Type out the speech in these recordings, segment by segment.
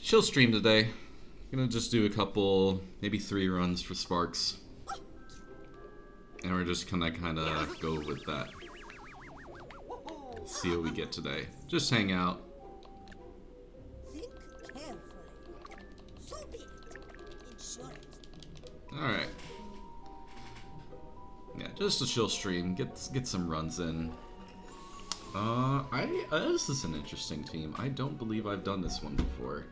chill stream today. Gonna just do a couple, maybe 3 runs for Sparks. And we're just gonna kinda go with that. See what we get today. Just hang out. Think carefully. So be it. Insurance. Alright. Yeah, just a chill stream. Get some runs in. This is an interesting team. I don't believe I've done this one before.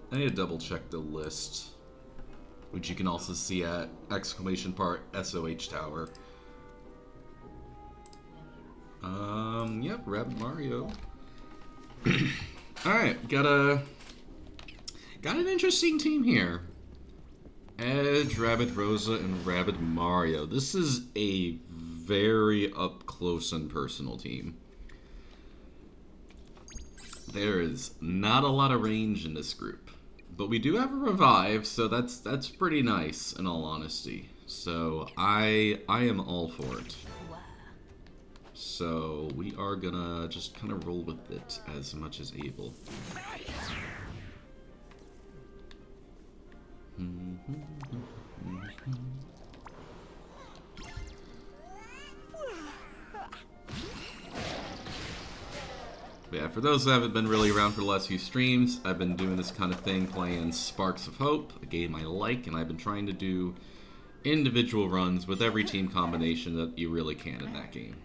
I need to double check the list, which you can also see at !SOH Tower. Yep, Rabbid Mario. Alright, got an interesting team here. Edge, Rabbid Rosa, and Rabbid Mario. This is a very up close and personal team. There is not a lot of range in this group, but we do have a revive, so that's pretty nice in all honesty. So I am all for it. So we are gonna just kind of roll with it as much as able. But yeah, for those who haven't been really around for the last few streams, I've been doing this kind of thing, playing Sparks of Hope, a game I like, and I've been trying to do individual runs with every team combination that you really can in that game.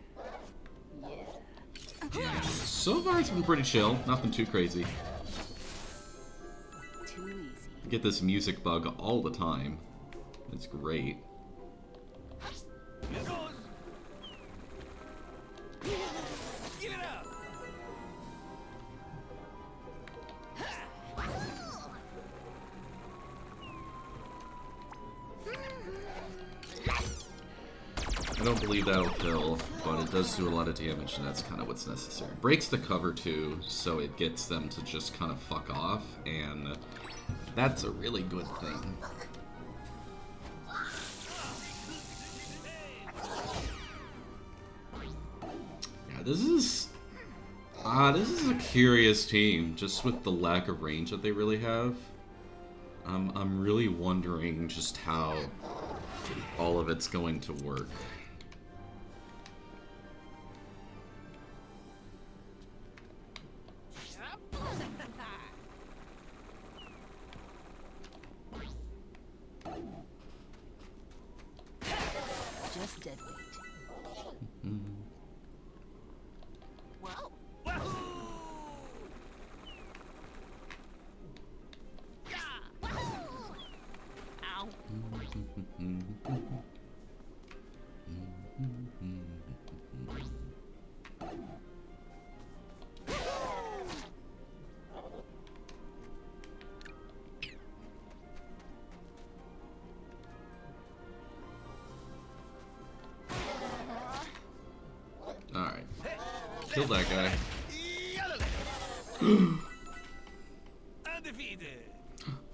And so far it's been pretty chill, nothing too crazy. Get this music bug all the time. It's great. I don't believe that'll kill, but it does do a lot of damage, and that's kind of what's necessary. Breaks the cover too, so it gets them to just kind of fuck off, and that's a really good thing. Yeah, this is a curious team, just with the lack of range that they really have. I'm really wondering just how all of it's going to work. Just dead weight. Wow. Ow. Alright. Kill that guy.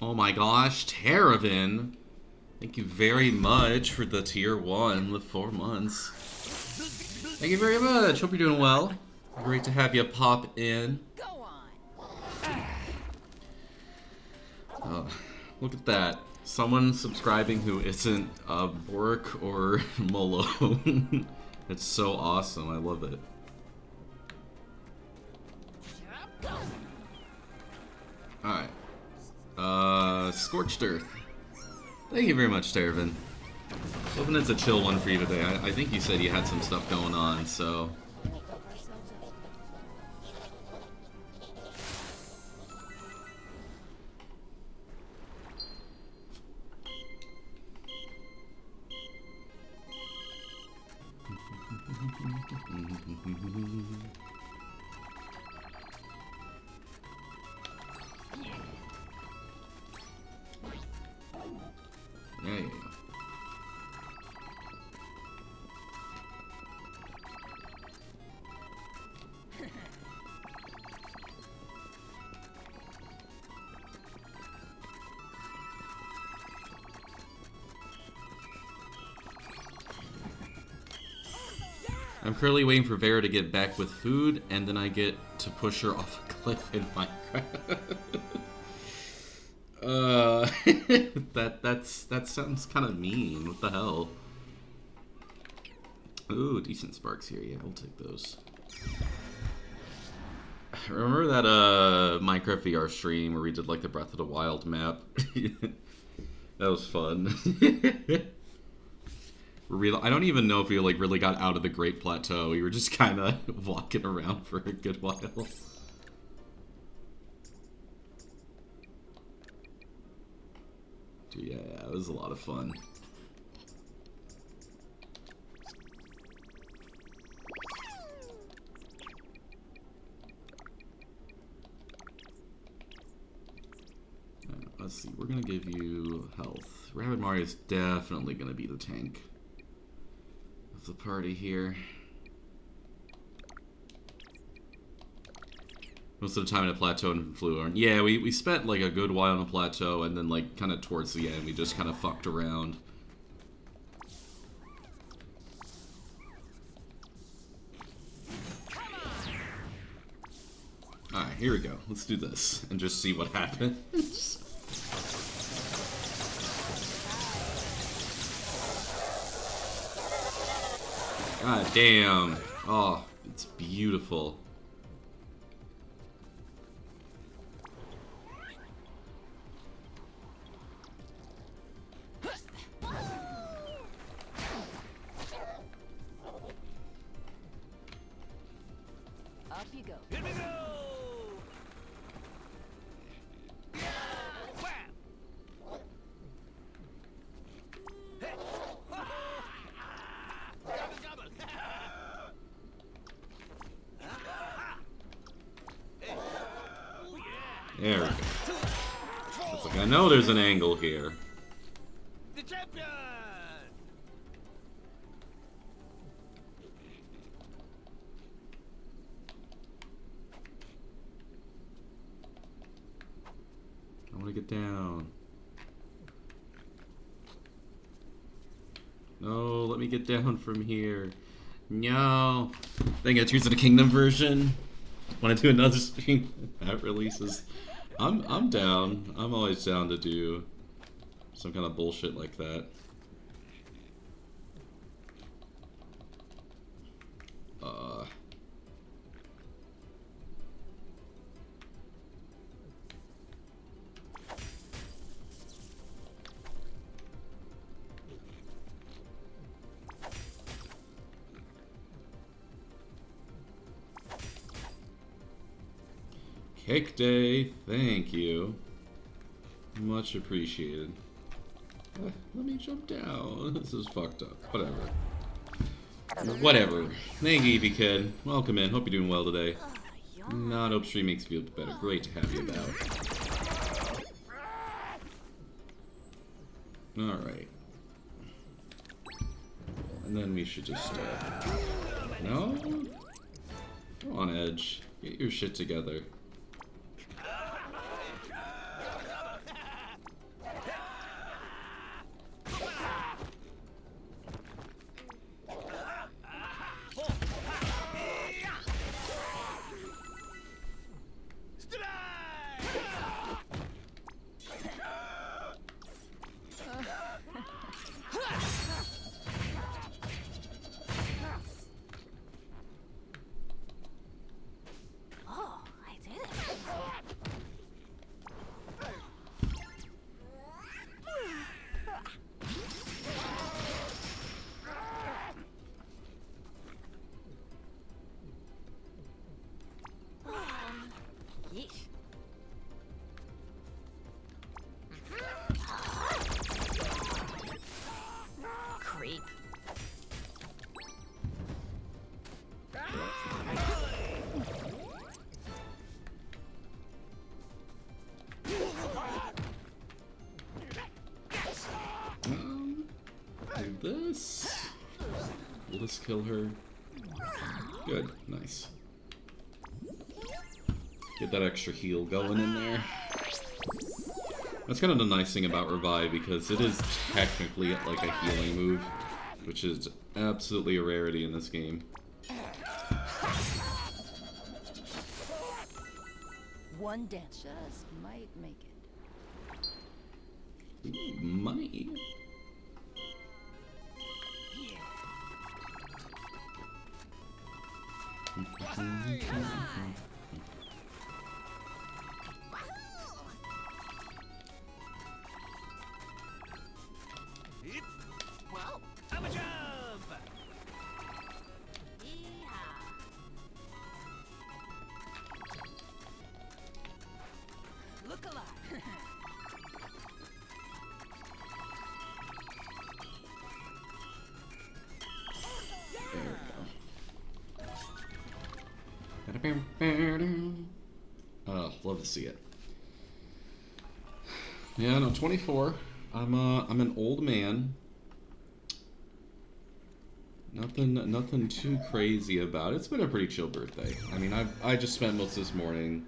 Oh my gosh, Terravin! Thank you very much for the tier 1 with 4 months. Thank you very much. Hope you're doing well. Great to have you pop in. Go on. Oh, look at that. Someone subscribing who isn't Bork or Molo. It's so awesome. I love it. Alright. Scorched Earth. Thank you very much, Terravin. Hoping it's a chill one for you today. I think you said you had some stuff going on, so... Yeah. I'm currently waiting for Vera to get back with food, and then I get to push her off a cliff in Minecraft. That sounds kind of mean. What the hell? Ooh, decent sparks here. Yeah, we'll take those. Remember that Minecraft VR stream where we did like the Breath of the Wild map? That was fun. I don't even know if we like really got out of the Great Plateau. We were just kind of walking around for a good while. Dude, yeah, it was a lot of fun. Let's see, we're gonna give you health. Rabbid Mario is definitely gonna be the tank of the party here. Most of the time in a plateau and flew. Yeah, we spent like a good while on a plateau, and then like kind of towards the end we just kind of fucked around. Alright, here we go. Let's do this and just see what happens. God damn. Oh, it's beautiful. Up you go. Here we go! There we go. It's like, I know there's an angle here. The champion! I want to get down. No, let me get down from here. No. Then get Tears of the Kingdom version. Want to do another stream that releases? I'm down. I'm always down to do some kind of bullshit like that. Cake day, thank you. Much appreciated. Let me jump down. This is fucked up. Whatever. Whatever. Thank you, Evie Kid. Welcome in. Hope you're doing well today. Not Hope Stream makes you feel better. Great to have you about. Alright. And then we should just, no? Go on, Edge. Get your shit together. This. Will this kill her? Good, nice. Get that extra heal going in there. That's kind of the nice thing about Revive, because it is technically like a healing move, which is absolutely a rarity in this game. One dance just might make it. Ooh, money. Wow! I'm a jump! Look alive. There we go. Oh, love to see it. Yeah, no, 24. I'm an old man. Nothing too crazy about it. It's been a pretty chill birthday. I mean, I just spent most of this morning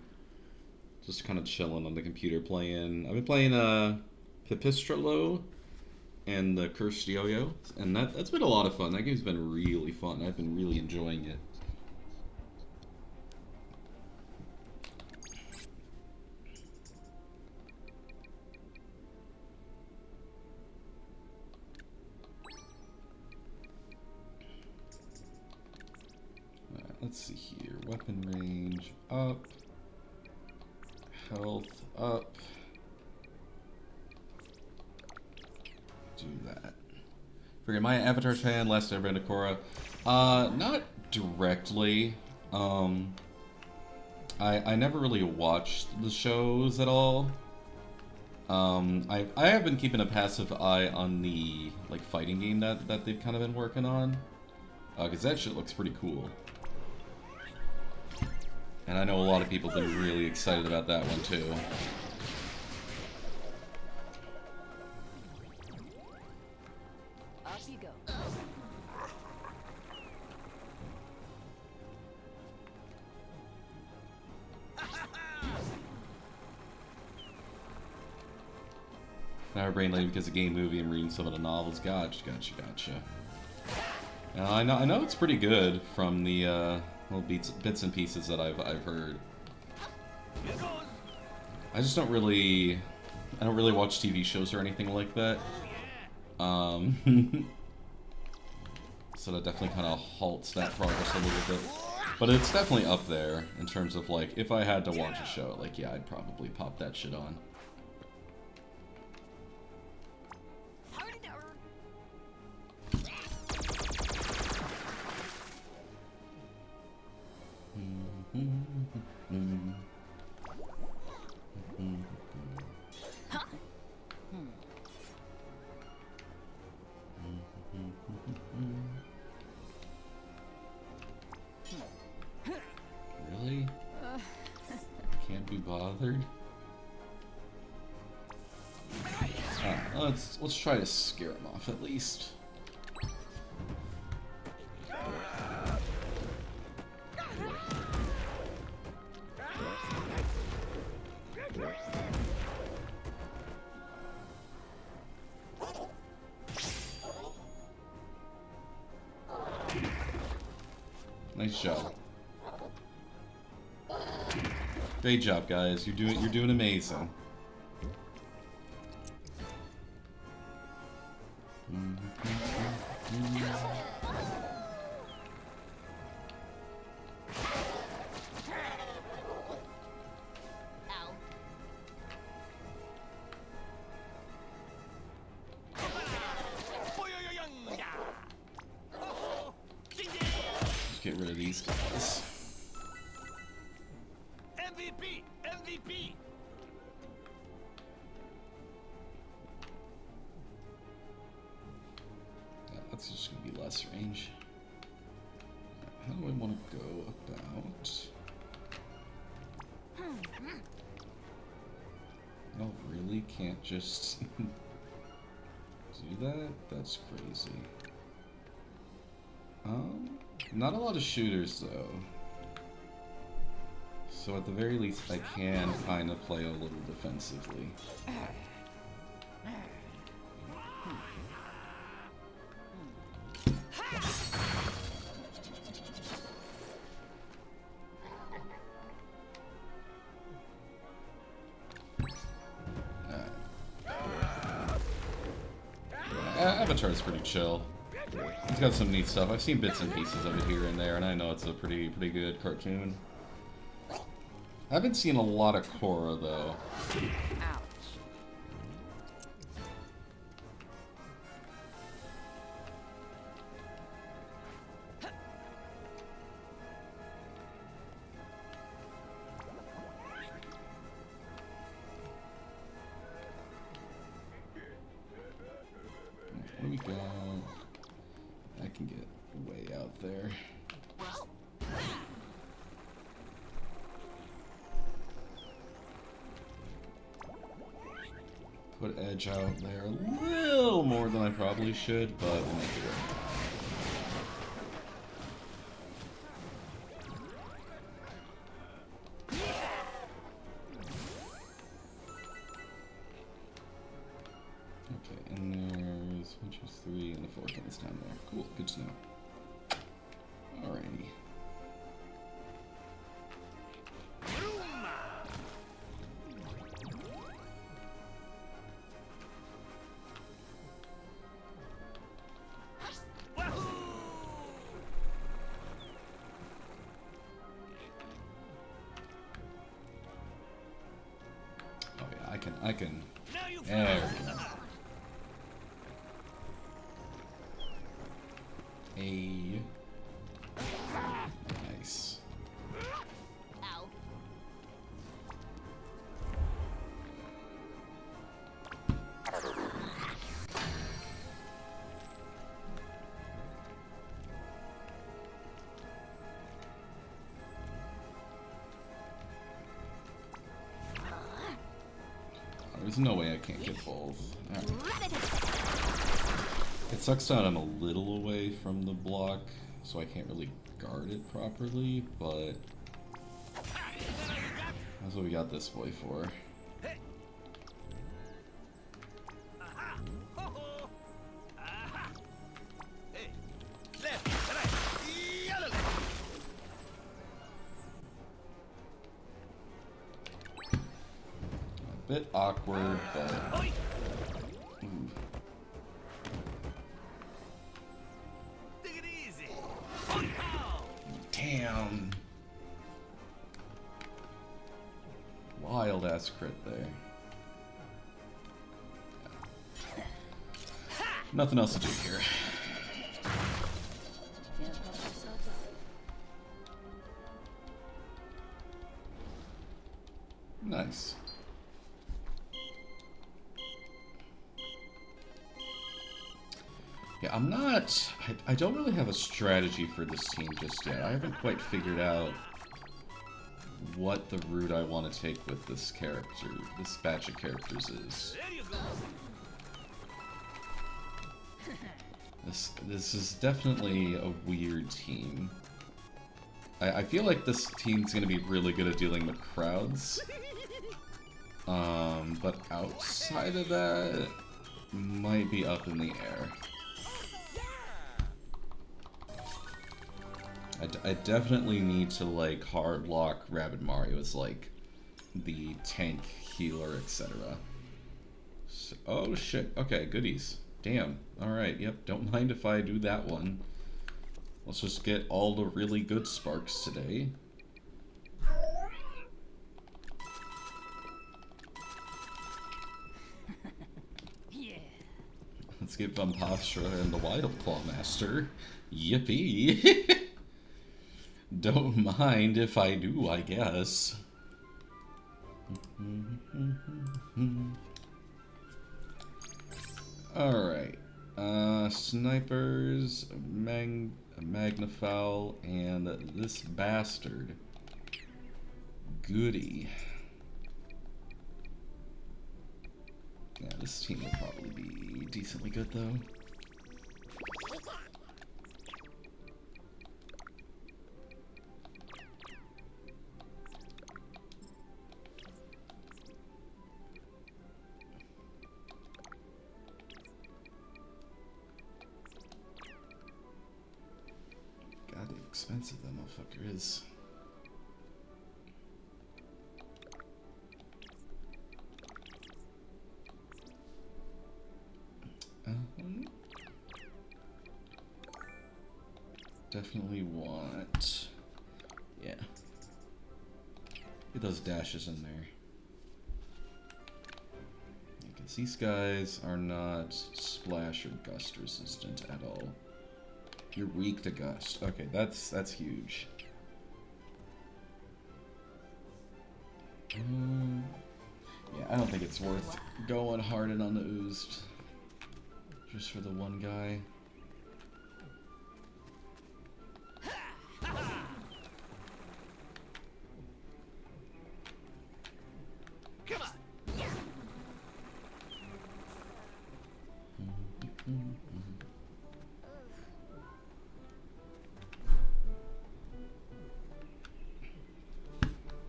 just kind of chilling on the computer playing. I've been playing Pipistrello and the Cursed Yo-Yo, and that's been a lot of fun. That game's been really fun. I've been really enjoying it. Let's see here. Weapon range up. Health up. Do that. Forget my Avatar fan, Last Airbender Korra. Not directly. I never really watched the shows at all. I have been keeping a passive eye on the fighting game that they've kind of been working on. Because that shit looks pretty cool. And I know a lot of people have been really excited about that one too. Up you go. Now our brain lady because of game movie and reading some of the novels. Gotcha. Now, I know it's pretty good from the little bits and pieces that I've heard. Here goes! I just don't really watch TV shows or anything like that. So that definitely kind of halts that progress a little bit. But it's definitely up there in terms of if I had to watch a show, yeah, I'd probably pop that shit on. Really? Can't be bothered. Let's try to scare him off at least. Nice job. Great job, guys. You're doing amazing. Just get rid of these guys. MVP! MVP! That's just gonna be less range. How do I want to go about? Oh, really? Can't just do that? That's crazy. Not a lot of shooters though. So at the very least, I can kind of play a little defensively. Avatar's pretty chill. It's got some neat stuff. I've seen bits and pieces of it here and there, and I know it's a pretty good cartoon. I haven't seen a lot of Korra, though. Ouch. What do we got? I can get way out there. Put edge out there a little more than I probably should, but we'll make it work. Okay, and there's 1, 2, 3, and the 4 comes down there. Cool, good to know. Alrighty. Oh yeah, I can. There we go. Nice. Ow. There's no way I can't get both. Alright. It sucks that I'm a little away from the block, so I can't really guard it properly, but that's what we got this boy for. A bit awkward, but ooh. Damn. Wild ass crit there. Nothing else to do here. Can't help yourself. Nice. Yeah, I'm not... I don't really have a strategy for this team just yet. I haven't quite figured out what the route I want to take with this character, this batch of characters is. There you go. This is definitely a weird team. I feel like this team's gonna be really good at dealing with crowds. But outside of that, might be up in the air. I definitely need to like hard lock Rabid Mario as like the tank, healer, etc. So, oh shit, okay, goodies. Damn, alright, yep, don't mind if I do that one. Let's just get all the really good sparks today. Yeah. Let's get Vampastra and the Wild Claw Master. Yippee! Don't mind if I do, I guess. Alright. Snipers, Magnifowl, and this bastard. Goody. Yeah, this team will probably be decently good, though. God, expensive that motherfucker is. definitely want... Yeah. Get those dashes in there. Because these guys are not splash or gust resistant at all. You're weak to gust. Okay, that's huge. Yeah, I don't think it's worth going hard in on the oozed. Just for the one guy. Come on.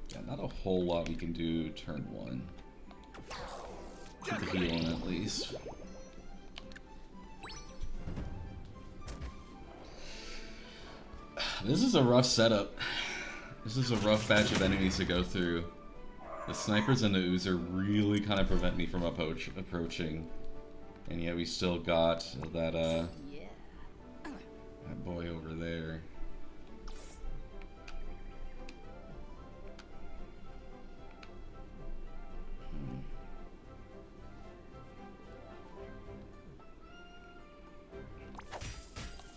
Yeah, not a whole lot we can do turn one. Get the heal in at least. This is a rough setup. This is a rough batch of enemies to go through. The snipers and the oozer really kind of prevent me from approaching. And yet we still got that, Yeah. that boy over there.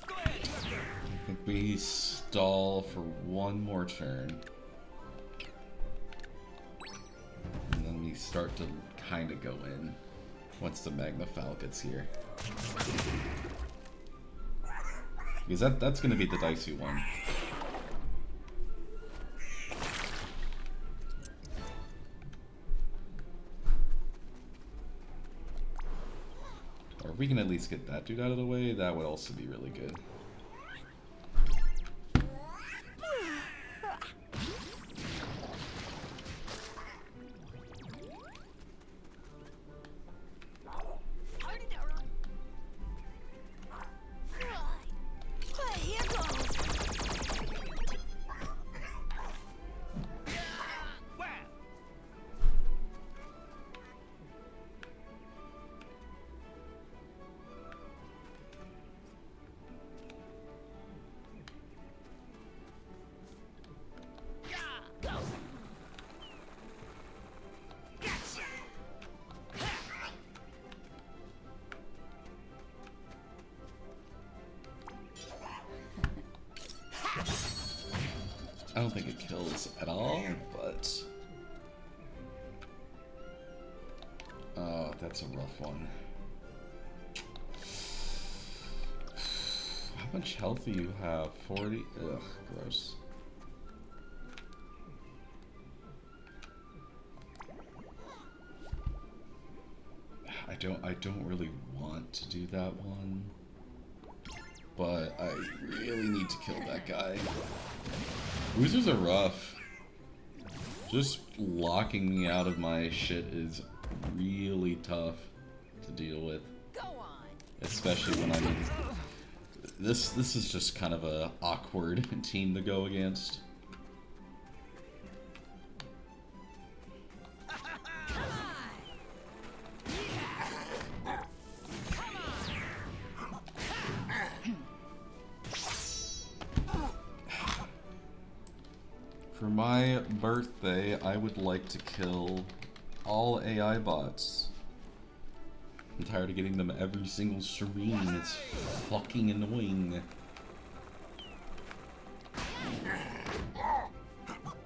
Go ahead. Your turn. I think we stall for one more turn. And then we start to kind of go in once the Magnafowl gets here. Because that's going to be the dicey one. Or if we can at least get that dude out of the way, that would also be really good. I don't think it kills at all, but... Oh, that's a rough one. How much health do you have? 40? Ugh, gross. I don't really want to do that one. But I really need to kill that guy. Oozers are rough. Just locking me out of my shit is really tough to deal with. Go on. Especially when I'm in... This is just kind of a awkward team to go against. For my birthday, I would like to kill all AI bots. I'm tired of getting them every single stream. It's fucking annoying. Up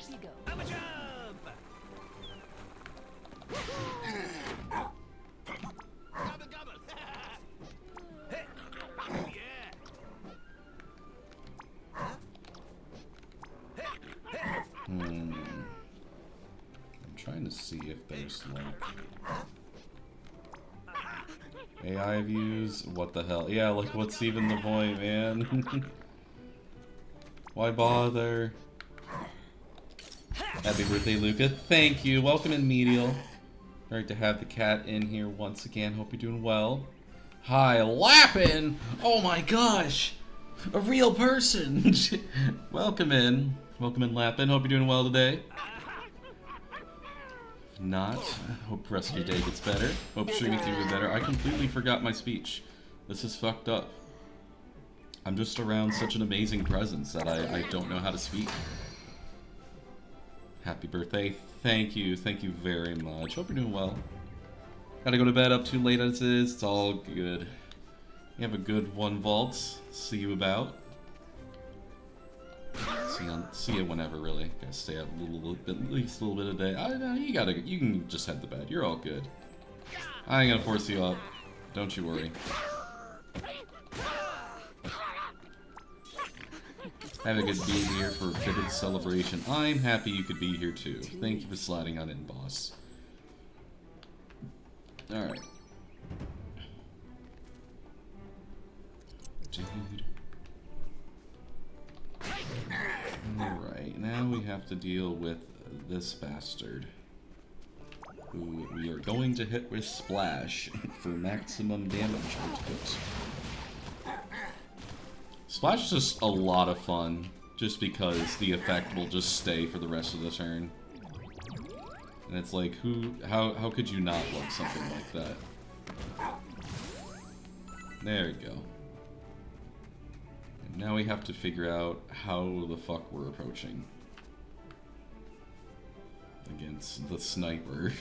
you go. I'm a jump. Gobble gobble. Hey. Yeah. I'm trying to see if there's like AI views. What the hell? Yeah, like what's even the point, man? Why bother? Happy birthday, Luca. Thank you. Welcome in, Medial. Great to have the cat in here once again. Hope you're doing well. Hi, Lappin! Oh my gosh! A real person! Welcome in. Welcome in, Lappin. Hope you're doing well today. If not, hope the rest of your day gets better. Hope streaming can be better. I completely forgot my speech. This is fucked up. I'm just around such an amazing presence that I don't know how to speak. Happy birthday. Thank you very much. Hope you're doing well. Gotta go to bed up too late as it is. It's all good. You have a good one, Vaults. See you about. See you whenever, really. Gotta stay up a little bit, at least a little bit a day. I know you can just head to bed. You're all good. I ain't gonna force you up. Don't you worry. Have a good being here for a bit of celebration. I'm happy you could be here too. Thank you for sliding on in, boss. Alright. Dude. Alright, now we have to deal with this bastard, who we are going to hit with Splash for maximum damage output. Splash is just a lot of fun, just because the effect will just stay for the rest of the turn. And it's like, how could you not love something like that? There we go. And now we have to figure out how the fuck we're approaching against the sniper.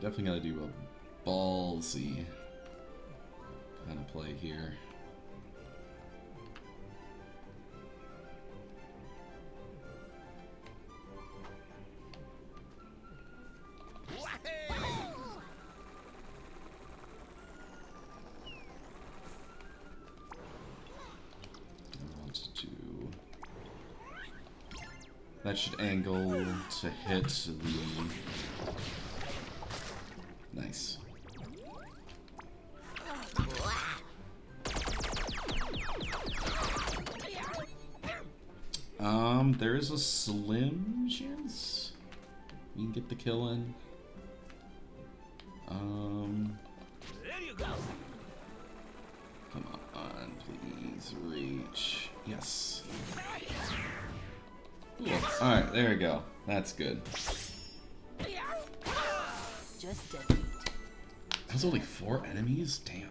Definitely gotta do a ballsy kind of play here. I want to do... That should angle to hit the... Nice. There is a slim chance we can get the kill in. There you go. Come on, please reach. Yes. Cool. Alright, there we go. That's good. Just defeat. That was only 4 enemies? Damn.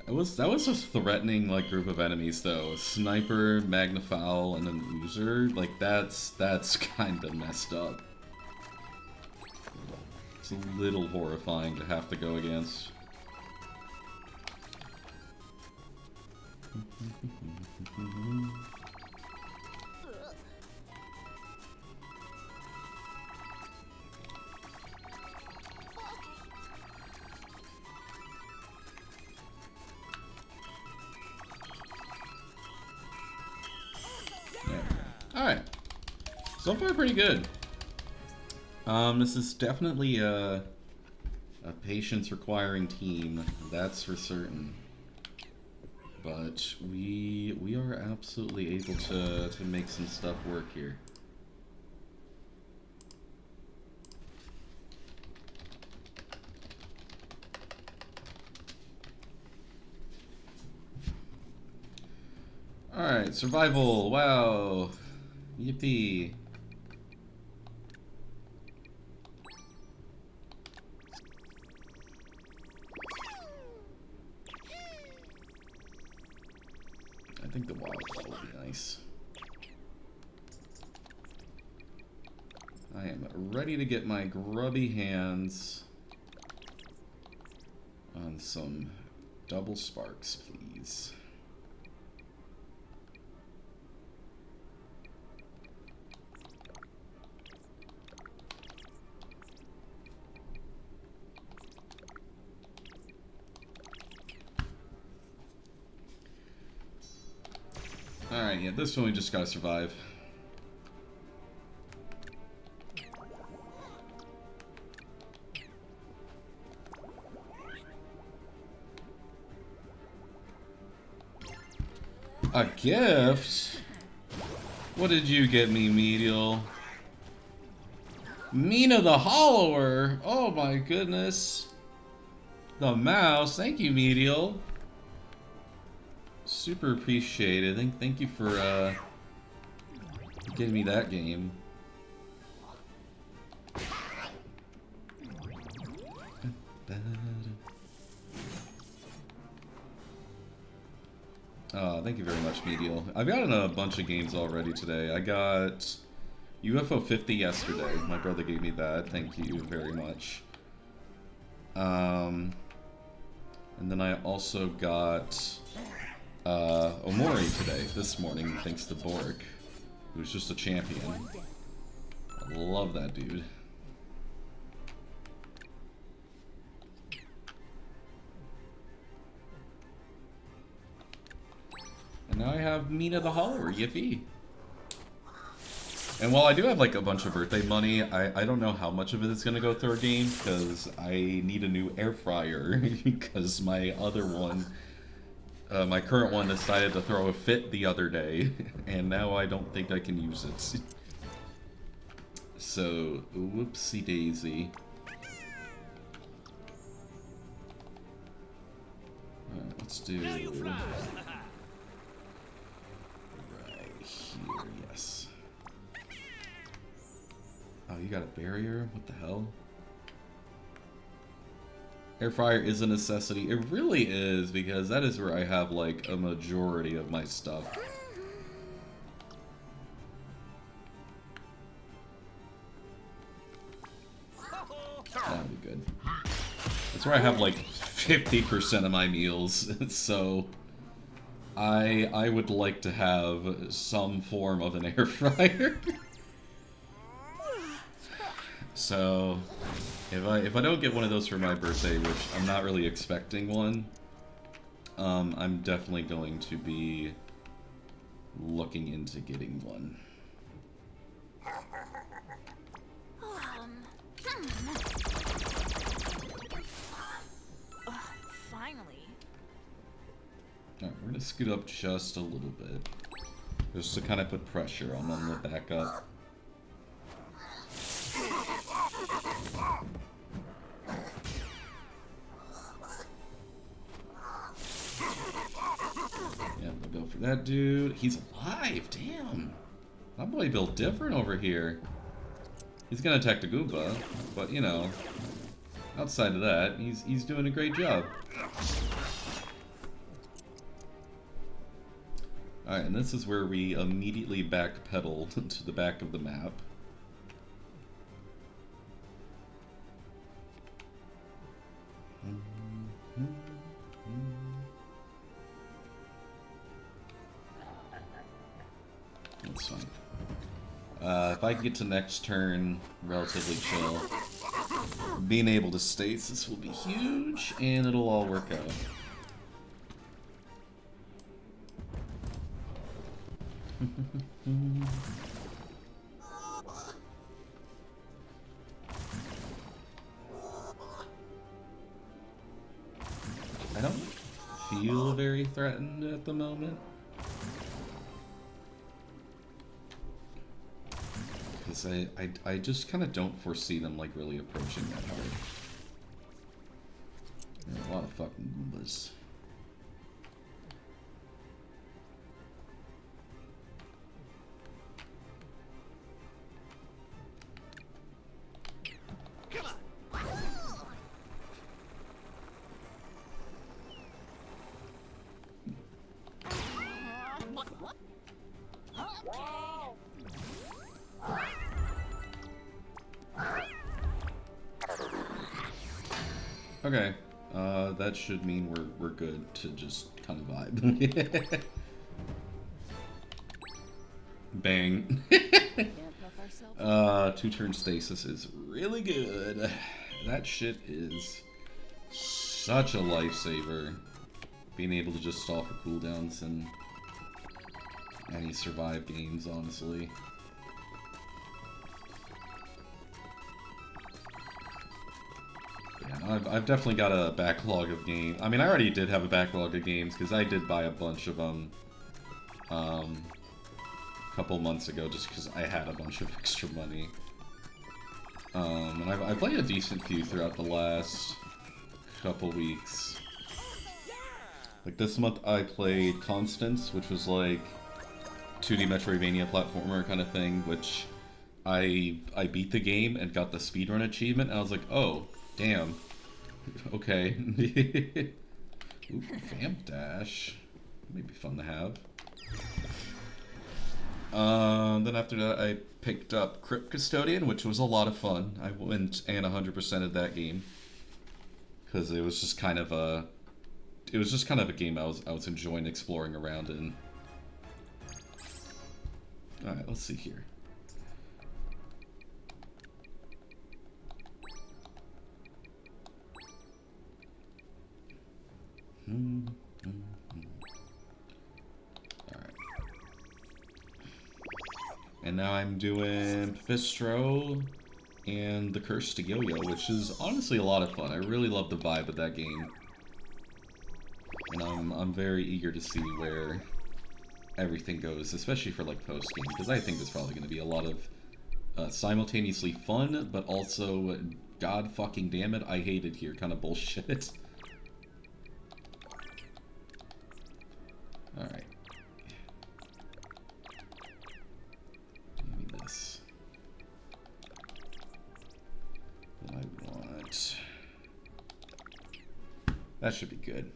That was a threatening like group of enemies though. Sniper, Magnifowl, and then Oozer. Like that's kinda messed up. It's a little horrifying to have to go against. Alright. So far pretty good. This is definitely a patience requiring team, that's for certain. But we are absolutely able to make some stuff work here. Alright, survival, wow. Yippee. I think the wildfall would be nice. I am ready to get my grubby hands on some double sparks, please. Alright, yeah, this one we just gotta survive. A gift? What did you get me, Medial? Mina the Hollower! Oh my goodness. The mouse. Thank you, Medial. Super appreciated. Thank you for getting me that game. Thank you very much, Medial. I've gotten a bunch of games already today. I got UFO 50 yesterday. My brother gave me that. Thank you very much. And then I also got Omori today, this morning, thanks to Bork, who's just a champion. I love that dude. And now I have Mina the Hollower, yippee. And while I do have like a bunch of birthday money, I don't know how much of it is going to go through a game, because I need a new air fryer, because my other one, my current one decided to throw a fit the other day, and now I don't think I can use it. So, whoopsie daisy. Alright, let's do... Right here, yes. Oh, you got a barrier? What the hell? Air fryer is a necessity. It really is, because that is where I have like a majority of my stuff. That'd be good. That's where I have like 50% of my meals, so I would like to have some form of an air fryer. So, if I don't get one of those for my birthday, which I'm not really expecting one, I'm definitely going to be looking into getting one. Finally. Alright, we're gonna scoot up just a little bit, just to kind of put pressure on them to back up. Yeah, we'll go for that dude. He's alive, damn. My boy built different over here. He's gonna attack the Goomba, but you know, outside of that, he's doing a great job. Alright, and this is where we immediately backpedal to the back of the map. That's fine. If I can get to next turn relatively chill, being able to stasis will be huge, and it'll all work out. I don't feel very threatened at the moment. Because I just kind of don't foresee them like really approaching that hard. There are a lot of fucking Goombas. Okay, that should mean we're good to just kind of vibe. Bang. 2-turn stasis is really good. That shit is such a lifesaver. Being able to just stall for cooldowns and any survive games, honestly. I've definitely got a backlog of games. I mean, I already did have a backlog of games because I did buy a bunch of them a couple months ago just because I had a bunch of extra money. And I played a decent few throughout the last couple weeks. Like this month I played Constance, which was like 2D Metroidvania platformer kind of thing, which I beat the game and got the speedrun achievement, and I was like, oh, damn. Okay. Ooh, Vamp Dash. May be fun to have. Then after that I picked up Crypt Custodian, which was a lot of fun. I went and 100%ed that game. Because it was just kind of a game I was enjoying exploring around in. Alright, let's see here. Alright. And now I'm doing Bistro and The Curse to Yo-Yo, which is honestly a lot of fun. I really love the vibe of that game. And I'm very eager to see where everything goes, especially for like post-game, because I think there's probably going to be a lot of simultaneously fun, but also, god fucking damn it, I hate it here kind of bullshit. Alright. Give me this. What I want. That should be good.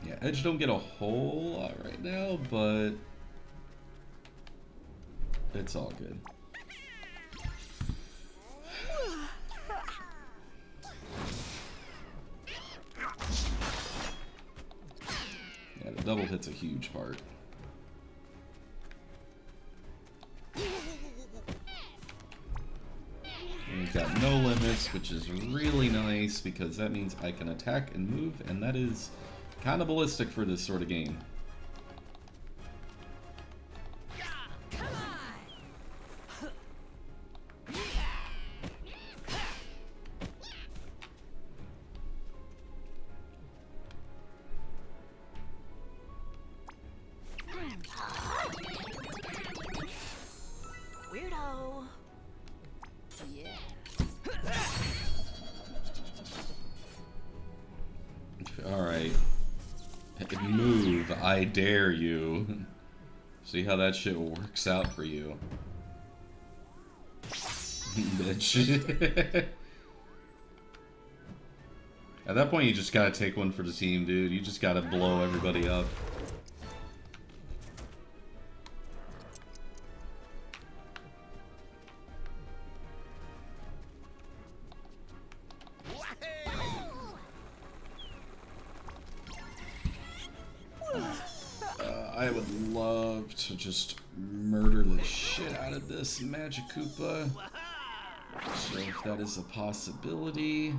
Yeah, Edge don't get a whole lot right now, but it's all good. Yeah, the double hit's a huge part. And we've got no limits, which is really nice because that means I can attack and move, and that is kind of ballistic for this sort of game. Weirdo. Yeah. Alright. Move, I dare you. See how that shit works out for you. Bitch. At that point, you just gotta take one for the team, dude. You just gotta blow everybody up. I would love to just murder the shit out of this Magikoopa. So if that is a possibility.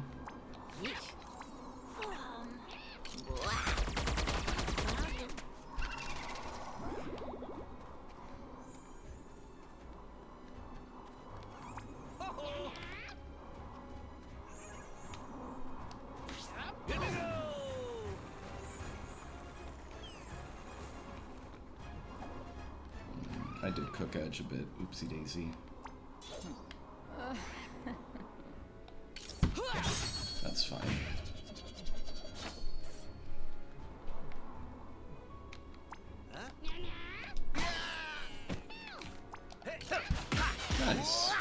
I did cook Edge a bit. Oopsie daisy. That's fine. Nice.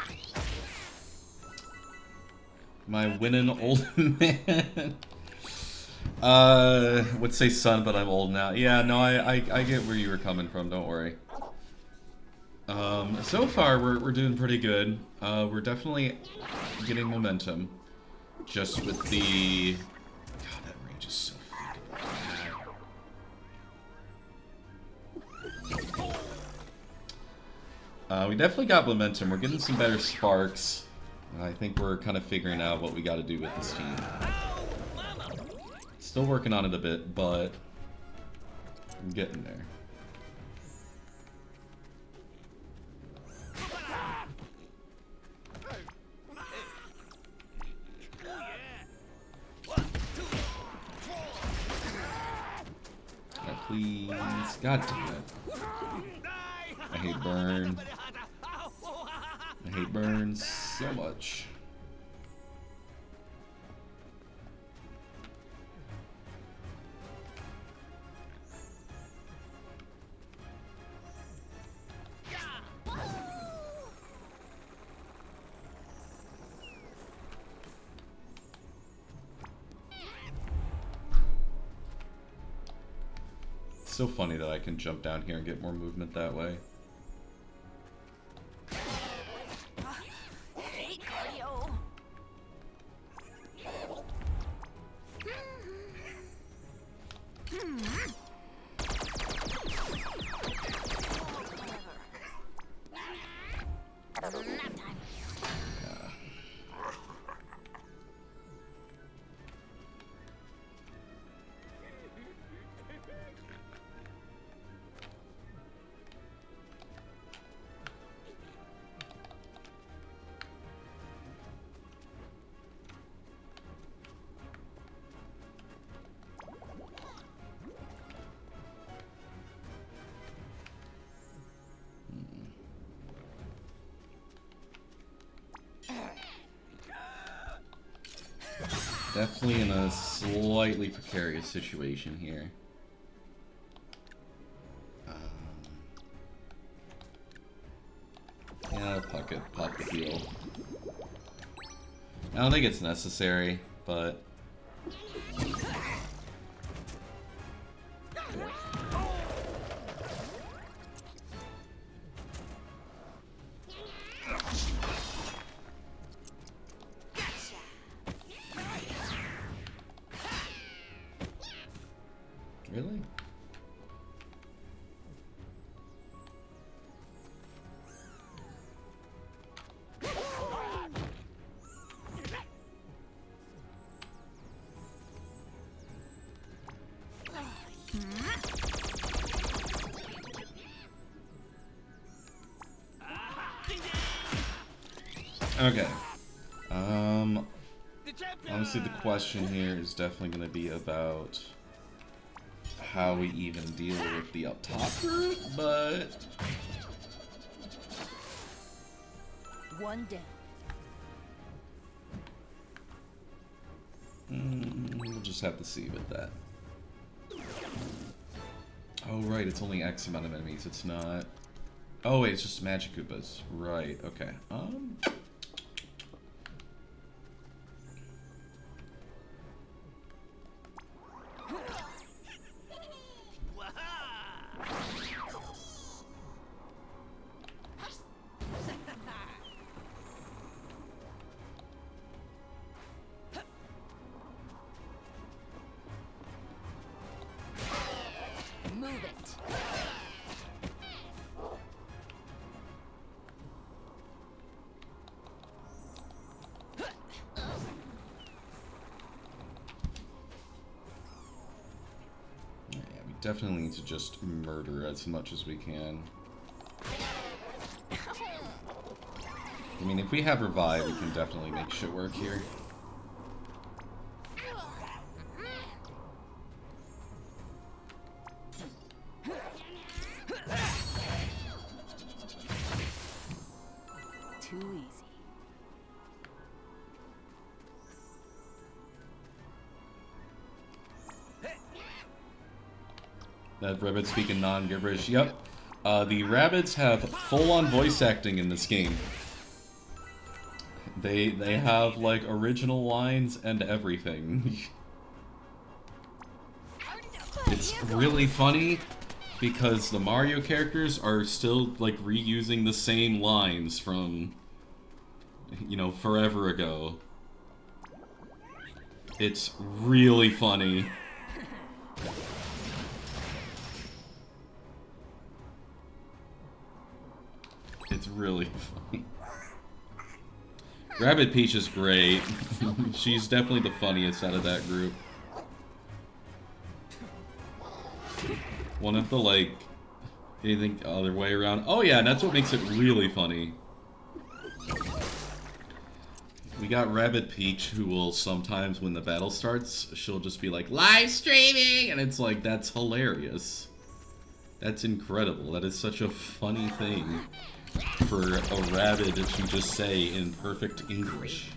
My winning old man. Would say son, but I'm old now. Yeah, no, I get where you were coming from. Don't worry. So far we're doing pretty good. We're definitely getting momentum. Just with the... God, that range is so fucking bad. We definitely got momentum. We're getting some better sparks. I think we're kind of figuring out what we got to do with this team. Still working on it a bit, but I'm getting there. Please. God damn it. hate burn. I hate burn so much. It's so funny that I can jump down here and get more movement that way. Hate cardio. Nap time. Definitely in a slightly precarious situation here. Yeah, pop the heal. I don't think it's necessary, but... Really? Okay. Honestly, the question here is definitely going to be about how we even deal with the up top group, but... One down. We'll just have to see with that. Oh, right, it's only X amount of enemies, it's not... Oh, wait, it's just Magikoopas. Right, okay. Move it. Yeah, we definitely need to just murder as much as we can. I mean, if we have Revive, we can definitely make shit work here. Too easy. That Rabbids speaking non-gibberish. Yep. The Rabbids have full-on voice acting in this game. They have, like, original lines and everything. It's really funny because the Mario characters are still, like, reusing the same lines from, you know, forever ago. It's really funny. It's really funny. Rabbid Peach is great. She's definitely the funniest out of that group. One of the, like, anything other way around. Oh yeah, and that's what makes it really funny. We got Rabbid Peach, who will sometimes, when the battle starts, she'll just be like, live streaming! And it's like, that's hilarious. That's incredible. That is such a funny thing for a rabbit to just say in perfect English.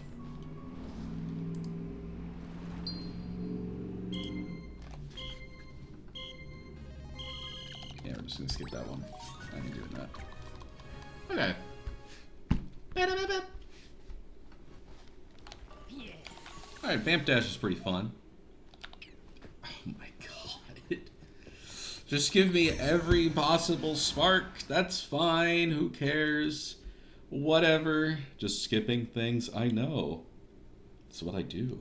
Yeah, we're just gonna skip that one. I ain't doing that. Okay. Alright, Vamp Dash is pretty fun. Oh my god. Just give me every possible spark. That's fine. Who cares? Whatever. Just skipping things. I know. It's what I do.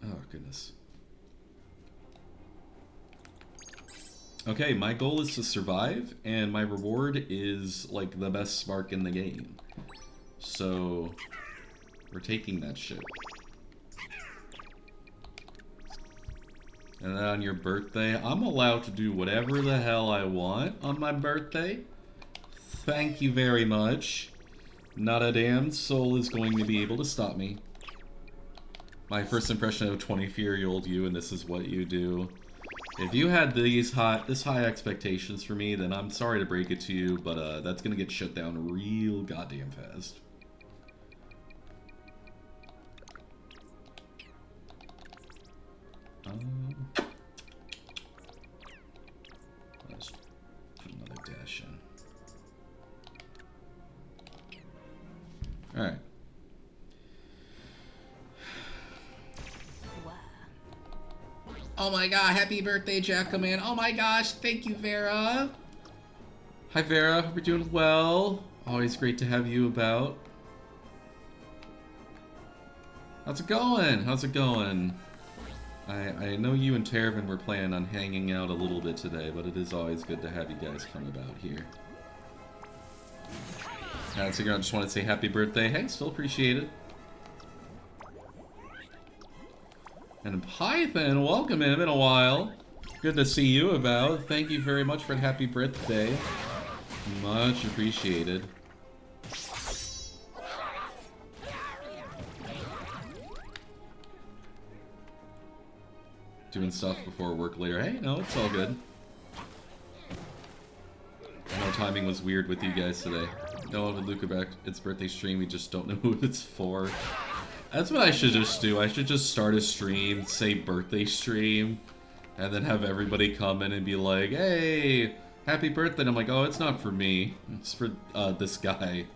Oh, goodness. Okay, my goal is to survive, and my reward is, like, the best spark in the game. So, we're taking that shit. And then on your birthday, I'm allowed to do whatever the hell I want on my birthday. Thank you very much. Not a damn soul is going to be able to stop me. My first impression of 24-year-old you, and this is what you do. If you had this high expectations for me, then I'm sorry to break it to you, but that's gonna get shut down real goddamn fast. Let's put another dash in. Alright. Oh my god, happy birthday, Jackoman. Oh my gosh, thank you, Vera. Hi, Vera. Hope you're doing well. Always great to have you about. How's it going? How's it going? I know you and Tervin were planning on hanging out a little bit today, but it is always good to have you guys come about here. I just want to say happy birthday. Hey, still appreciate it. And Python, welcome in. Been a while. Good to see you about. Thank you very much for the happy birthday. Much appreciated. Doing stuff before work later. Hey, no, it's all good. I know timing was weird with you guys today. No one with Luca back. It's birthday stream. We just don't know who it's for. That's what I should just do. I should just start a stream, say birthday stream, and then have everybody come in and be like, hey, happy birthday. And I'm like, oh, it's not for me. It's for this guy.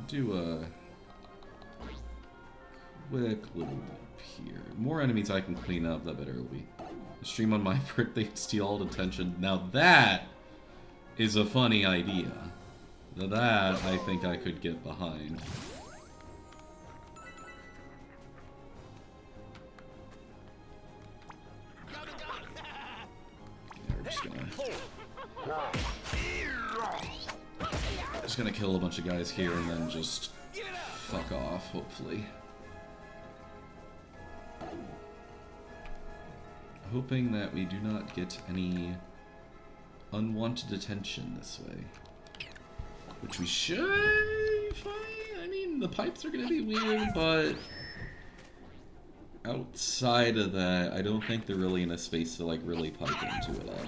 Do a quick little loop here. The more enemies I can clean up, the better it'll be. Stream on my birthday and steal all the attention. Now that is a funny idea. That I think I could get behind. Yeah, we're just gonna kill a bunch of guys here and then just fuck off, hopefully. Hoping that we do not get any unwanted attention this way. Which we should be fine. I mean, the pipes are gonna be weird, but outside of that, I don't think they're really in a space to like really pipe into it all.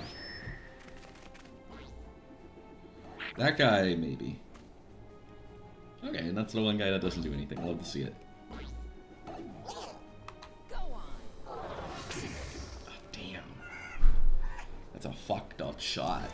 That guy, maybe. Okay, and that's the one guy that doesn't do anything. I love to see it. Oh, damn. That's a fucked up shot.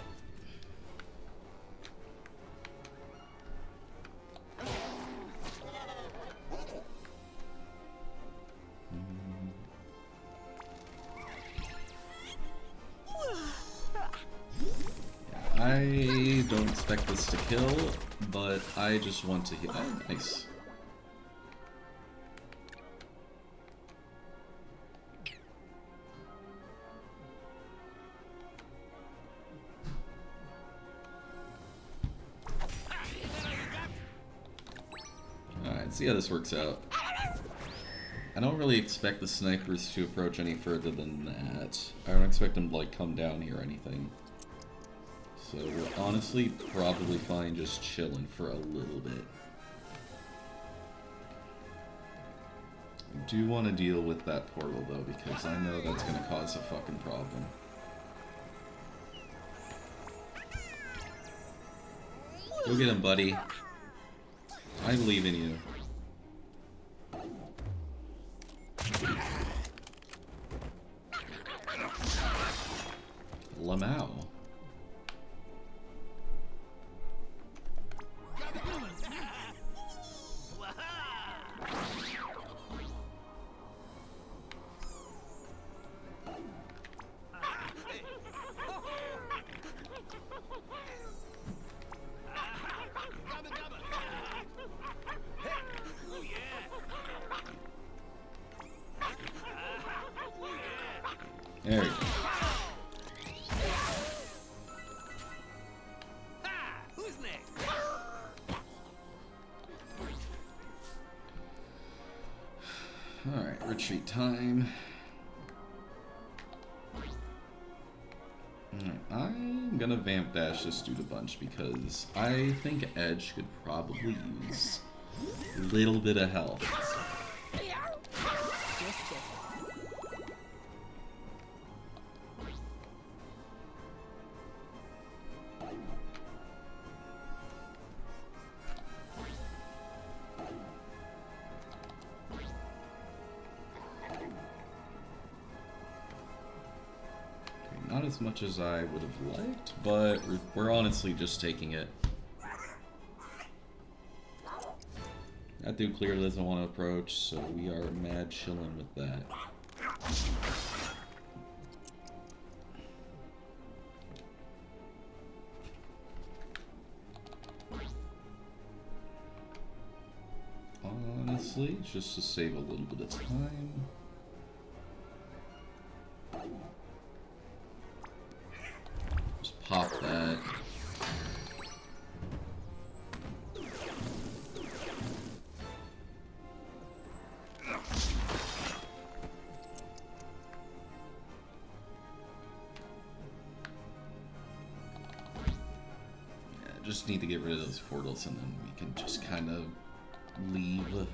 I don't expect this to kill, but I just want to hit. Oh, nice. Alright, see how this works out. I don't really expect the snipers to approach any further than that. I don't expect them to like come down here or anything. So we're honestly probably fine just chilling for a little bit. do want to deal with that portal though, because I know that's going to cause a fucking problem. Go get him, buddy. I believe in you. Lamau. There we go. Who's next? Alright, retreat time. I'm gonna vamp dash this dude a bunch because I think Edge could probably use a little bit of health. Not as much as I would have liked, but we're honestly just taking it. That dude clearly doesn't want to approach, so we are mad chilling with that. Honestly, just to save a little bit of time. Pop that. Yeah, just need to get rid of those portals and then we can just kind of leave.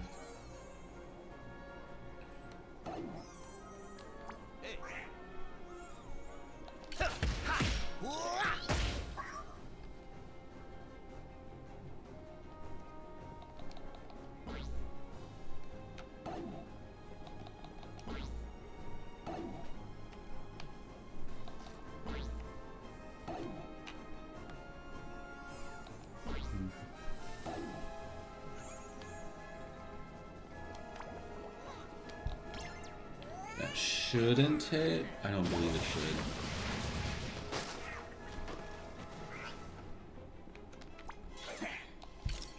Shouldn't hit? I don't believe it should.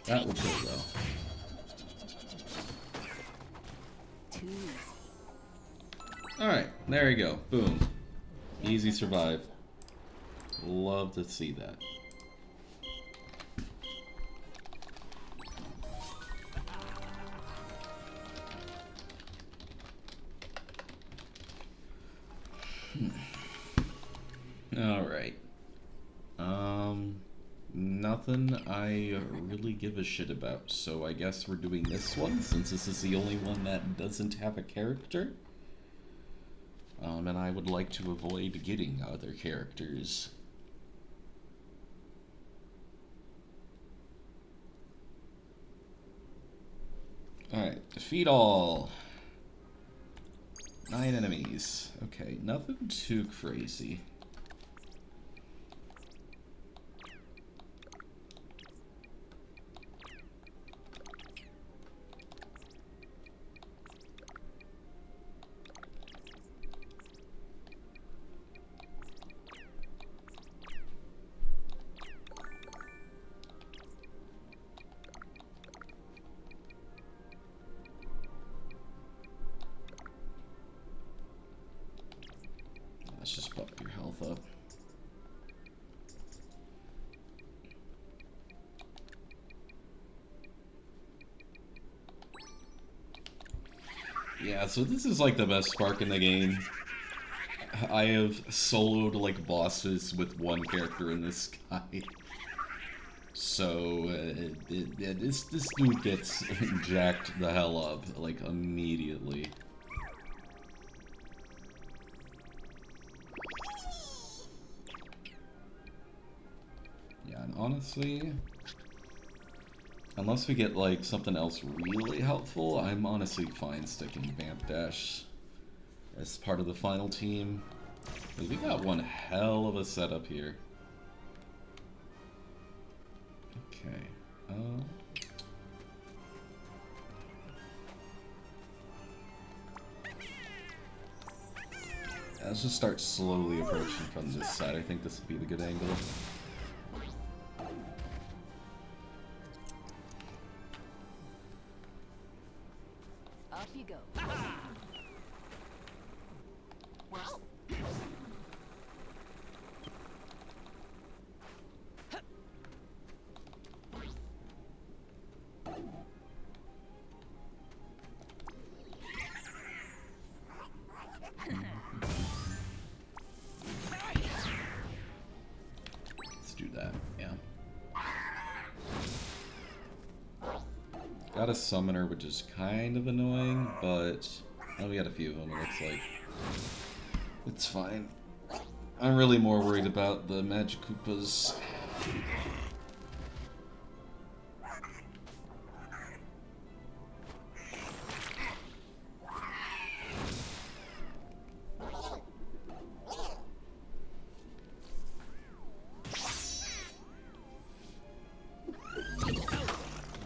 That will kill though. Alright, there you go. Boom. Easy survive. Love to see that. Alright. Nothing I really give a shit about, so I guess we're doing this one, since this is the only one that doesn't have a character. And I would like to avoid getting other characters. Alright, defeat all. 9 enemies. Okay, nothing too crazy. Let's just bump your health up. Yeah, so this is like the best spark in the game. I have soloed like bosses with one character in this guy. So this dude gets jacked the hell up like immediately. Yeah, and honestly, unless we get like something else really helpful, I'm honestly fine sticking Vamp Dash as part of the final team. Because we got one hell of a setup here. Okay. Let's just start slowly approaching from this side. I think this would be the good angle. Up you go. Well. Let's do that, yeah. Got a summoner, which is kind of annoying, but oh, we got a few of them, it looks like. It's fine. I'm really more worried about the Magikoopas.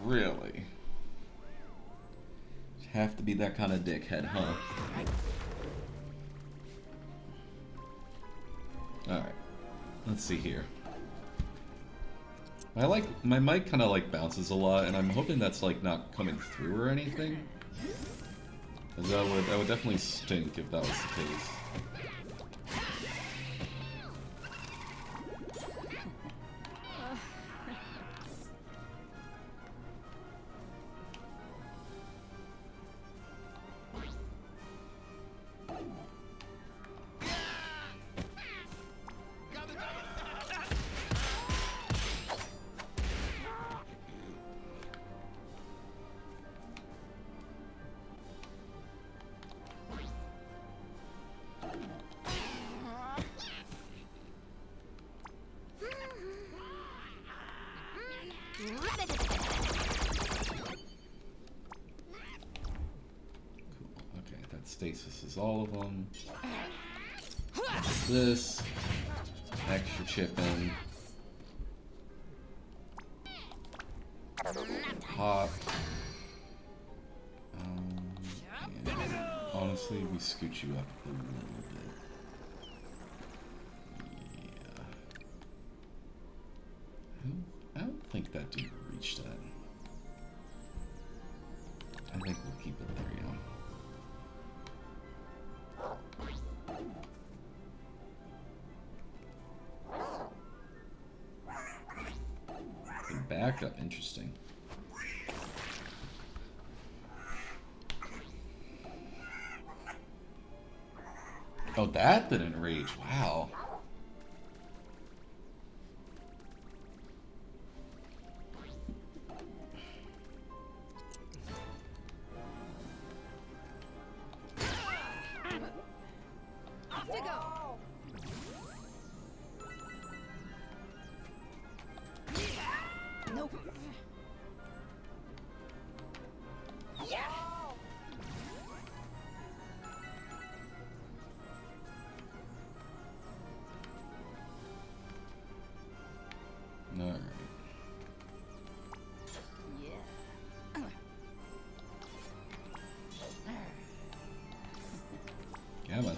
Really? Have to be that kind of dickhead, huh? Alright. Let's see here. My mic kind of like bounces a lot, and I'm hoping that's like not coming through or anything. Cause that would definitely stink if that was the case. Stasis is all of them. This extra chip in. Hop. And honestly, we scoot you up a little bit. Yeah. I don't think that dude reached that. I think we'll keep it 3 on. Backup, interesting. Oh, that didn't rage. Wow. Off you go. Nope. Yeah. All right. Yeah. Gamma.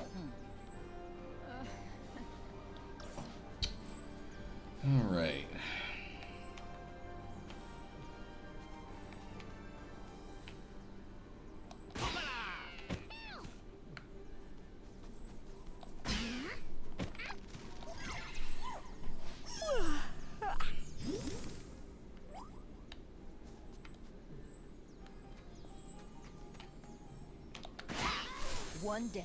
All right. One down.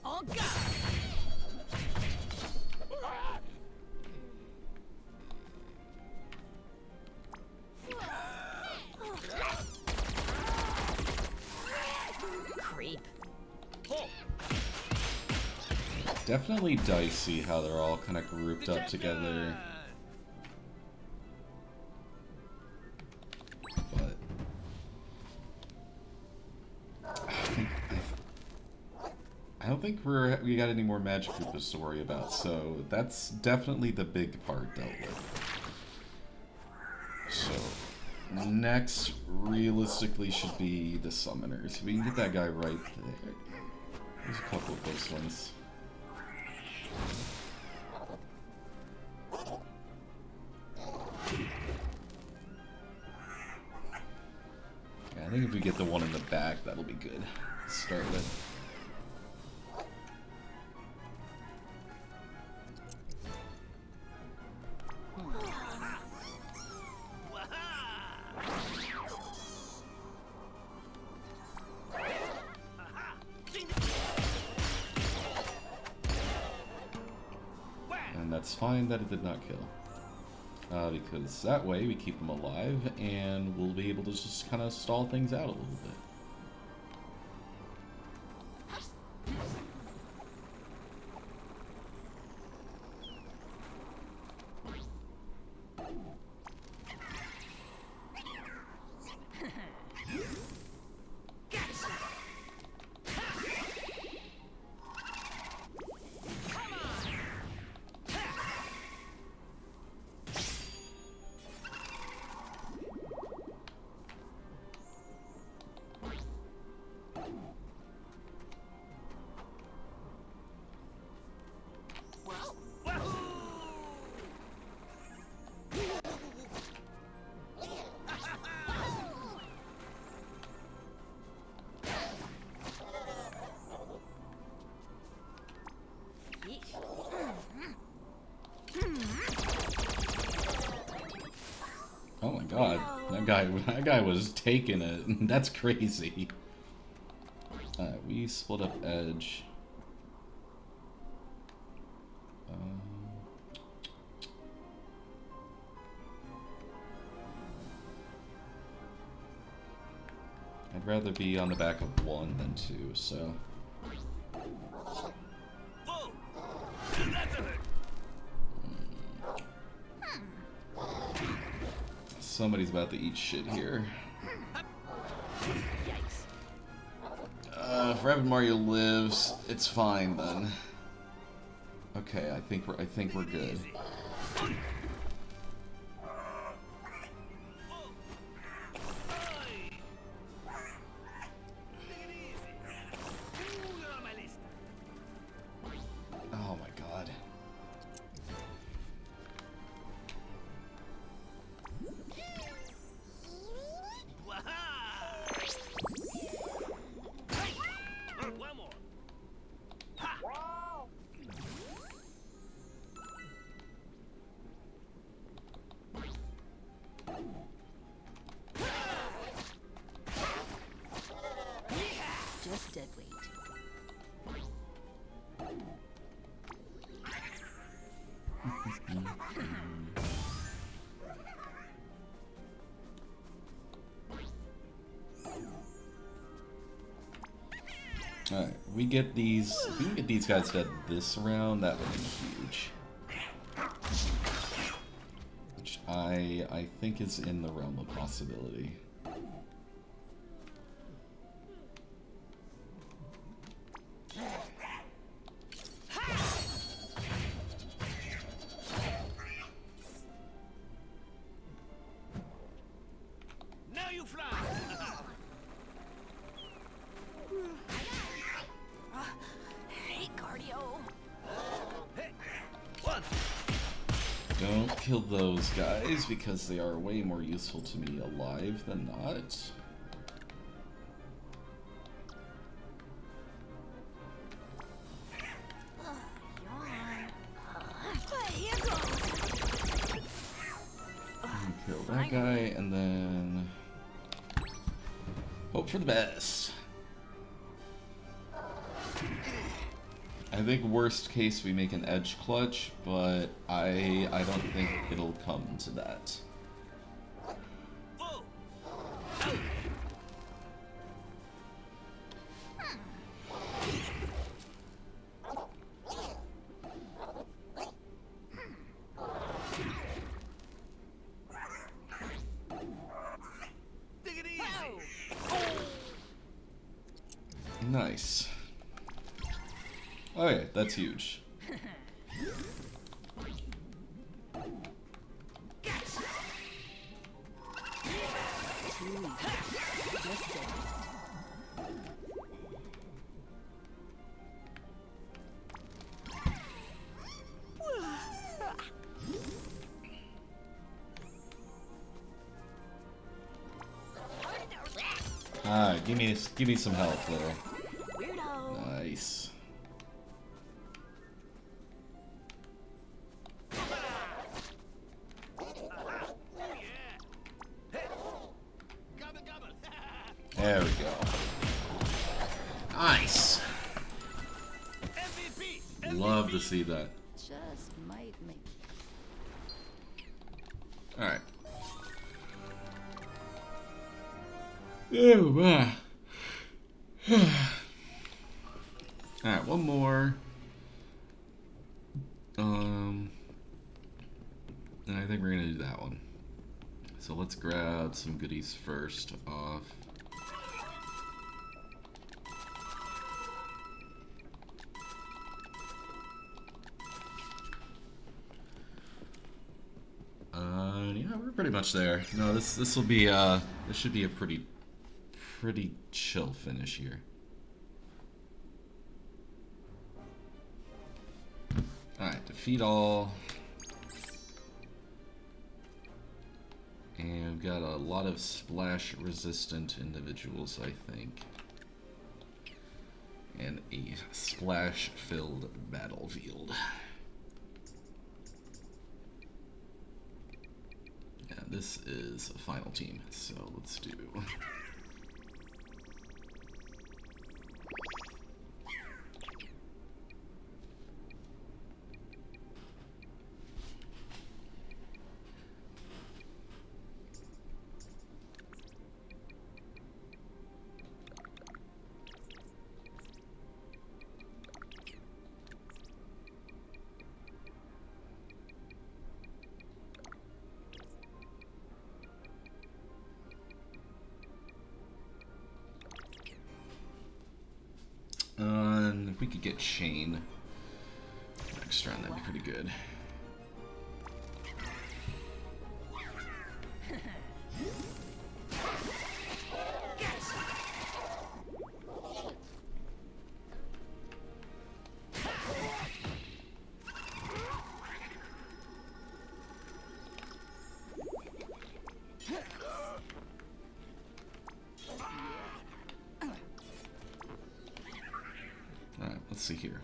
Oh God! Definitely dicey how they're all kind of grouped up together. But I don't think we got any more Magikoopas to worry about, so that's definitely the big part dealt with. So next, realistically, should be the summoners. We can get that guy right there. There's a couple of close ones. Yeah, I think if we get the one in the back, that'll be good. Let's start with. And that's fine that it did not kill. Because that way we keep them alive and we'll be able to just kind of stall things out a little bit. Oh my god, that guy was taking it. That's crazy. We split up edge. I'd rather be on the back of one than two, so. Somebody's about to eat shit here. If Rabbid Mario lives, it's fine then. Okay, I think we're good. Oh my god. Just dead weight. Alright, if we can get these guys dead this round, that would be huge. Which I think is in the realm of possibility. Now you fly. Hate cardio. Hey, one. Don't kill those guys because they are way more useful to me alive than not. Kill that guy and then hope for the best. I think worst case we make an edge clutch, but I don't think it'll come to that. Nice. Okay, that's huge. Ah, give me some help there. Weirdo. Nice. There we go. Nice. Love to see that. Just might make. All right. Oh, Alright, one more. And I think we're gonna do that one. So let's grab some goodies first off. Yeah, we're pretty much there. No, this will be this should be a pretty chill finish here. Alright, defeat all. And we've got a lot of splash resistant individuals, I think. And a splash filled battlefield. Yeah, this is a final team, so let's do. If we could get Shane next round, that'd be pretty good. Let's see here.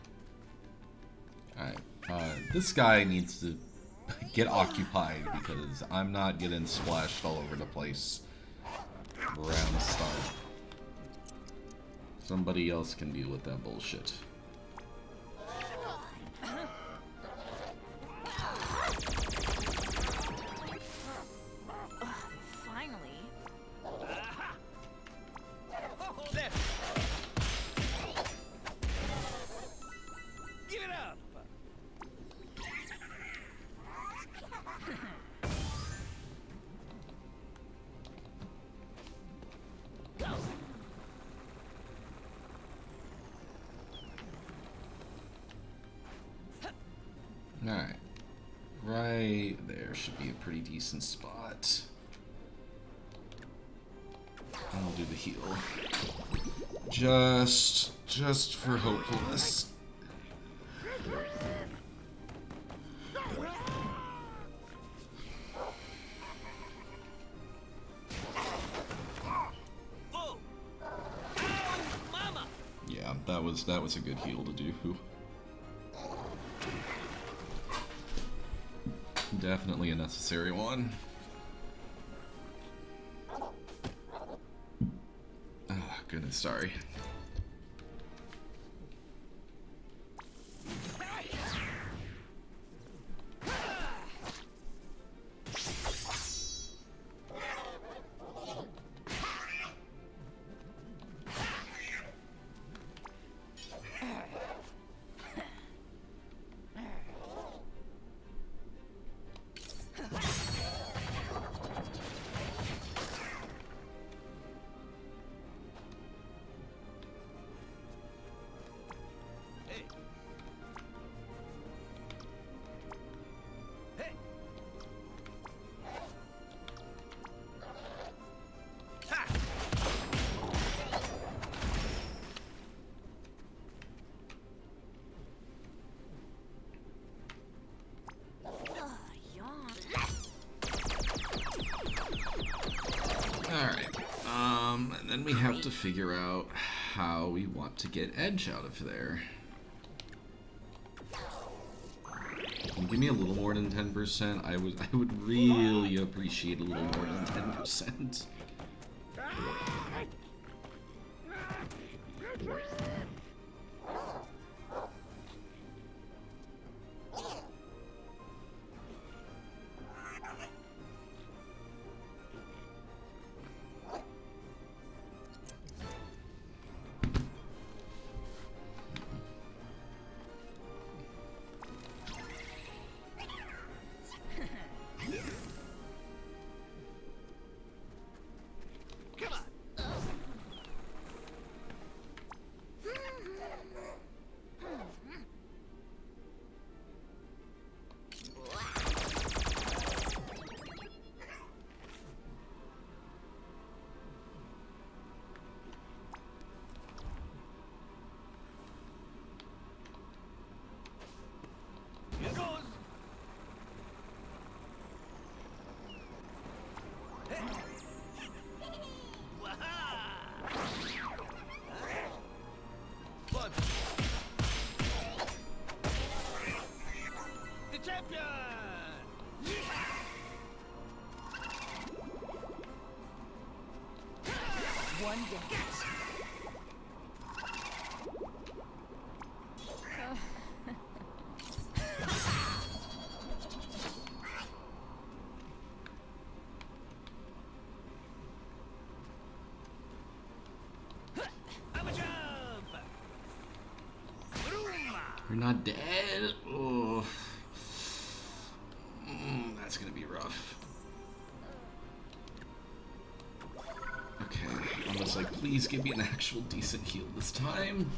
Alright, this guy needs to get occupied because I'm not getting splashed all over the place around the start. Somebody else can deal with that bullshit. Alright. Right there should be a pretty decent spot. And we'll do the heal. Just for hopefulness. Yeah, that was a good heal to do. Definitely a necessary one. Oh, goodness, sorry. have to figure out how we want to get Edge out of there. Can you give me a little more than 10%? I would really appreciate a little more than 10%. One dance. I'm a jump. You're not dead. Oh, that's gonna be rough. Okay, I was like, please give me an actual decent heal this time.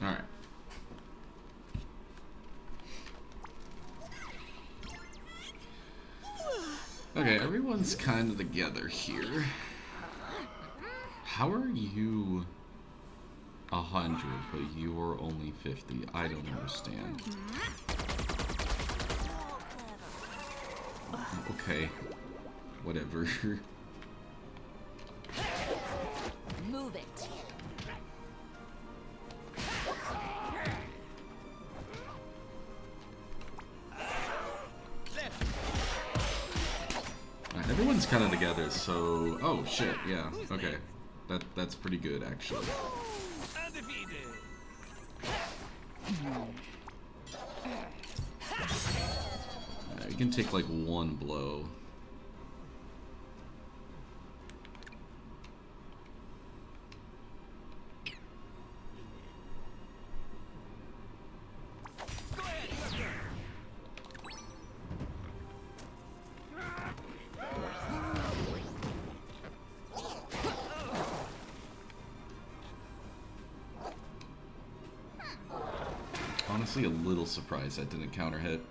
Alright. Okay, everyone's kind of together here. How are you 100, but you're only 50? I don't understand. Okay. Whatever. Move it. Alright, everyone's kind of together, so... Oh, shit, yeah. Okay. That's pretty good, actually. Undefeated. You can take, like, one blow. Go ahead, your turn. Honestly, a little surprised that didn't counter hit.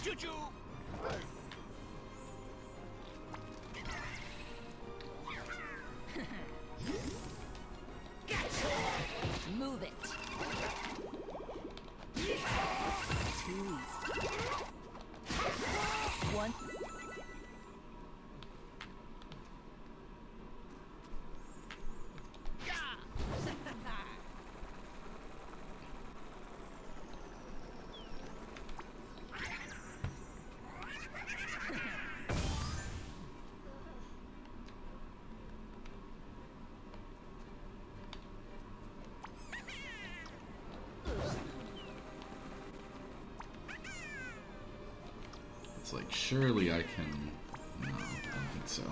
Choo-choo. Move it. Too easy. One. It's like, surely I can... No, I don't think so.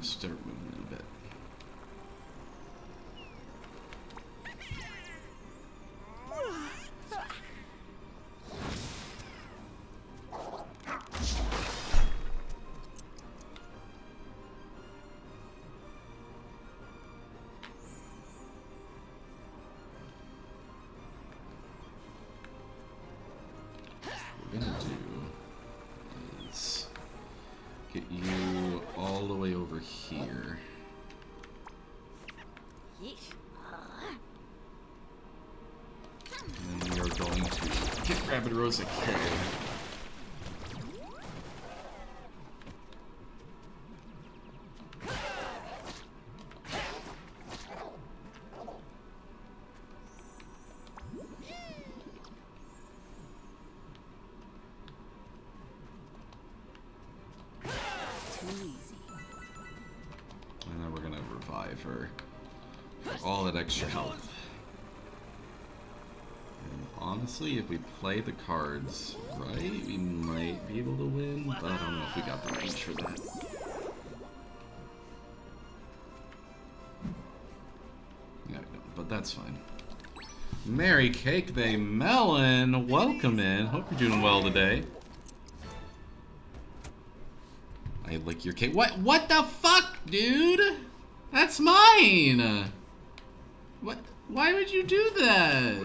start moving a bit. What we're gonna do is get you all the way over here. And then we are going to get Rabbid Rose a keg. And then we're gonna revive her for all that extra health. And honestly, if we play the cards right, we might be able to win, but I don't know if we got the range for that. Yeah, we don't, but that's fine. Merry Cake Day Melon, welcome in. Hope you're doing well today. I lick your cake. What the fuck, dude? That's mine. What? Why would you do that?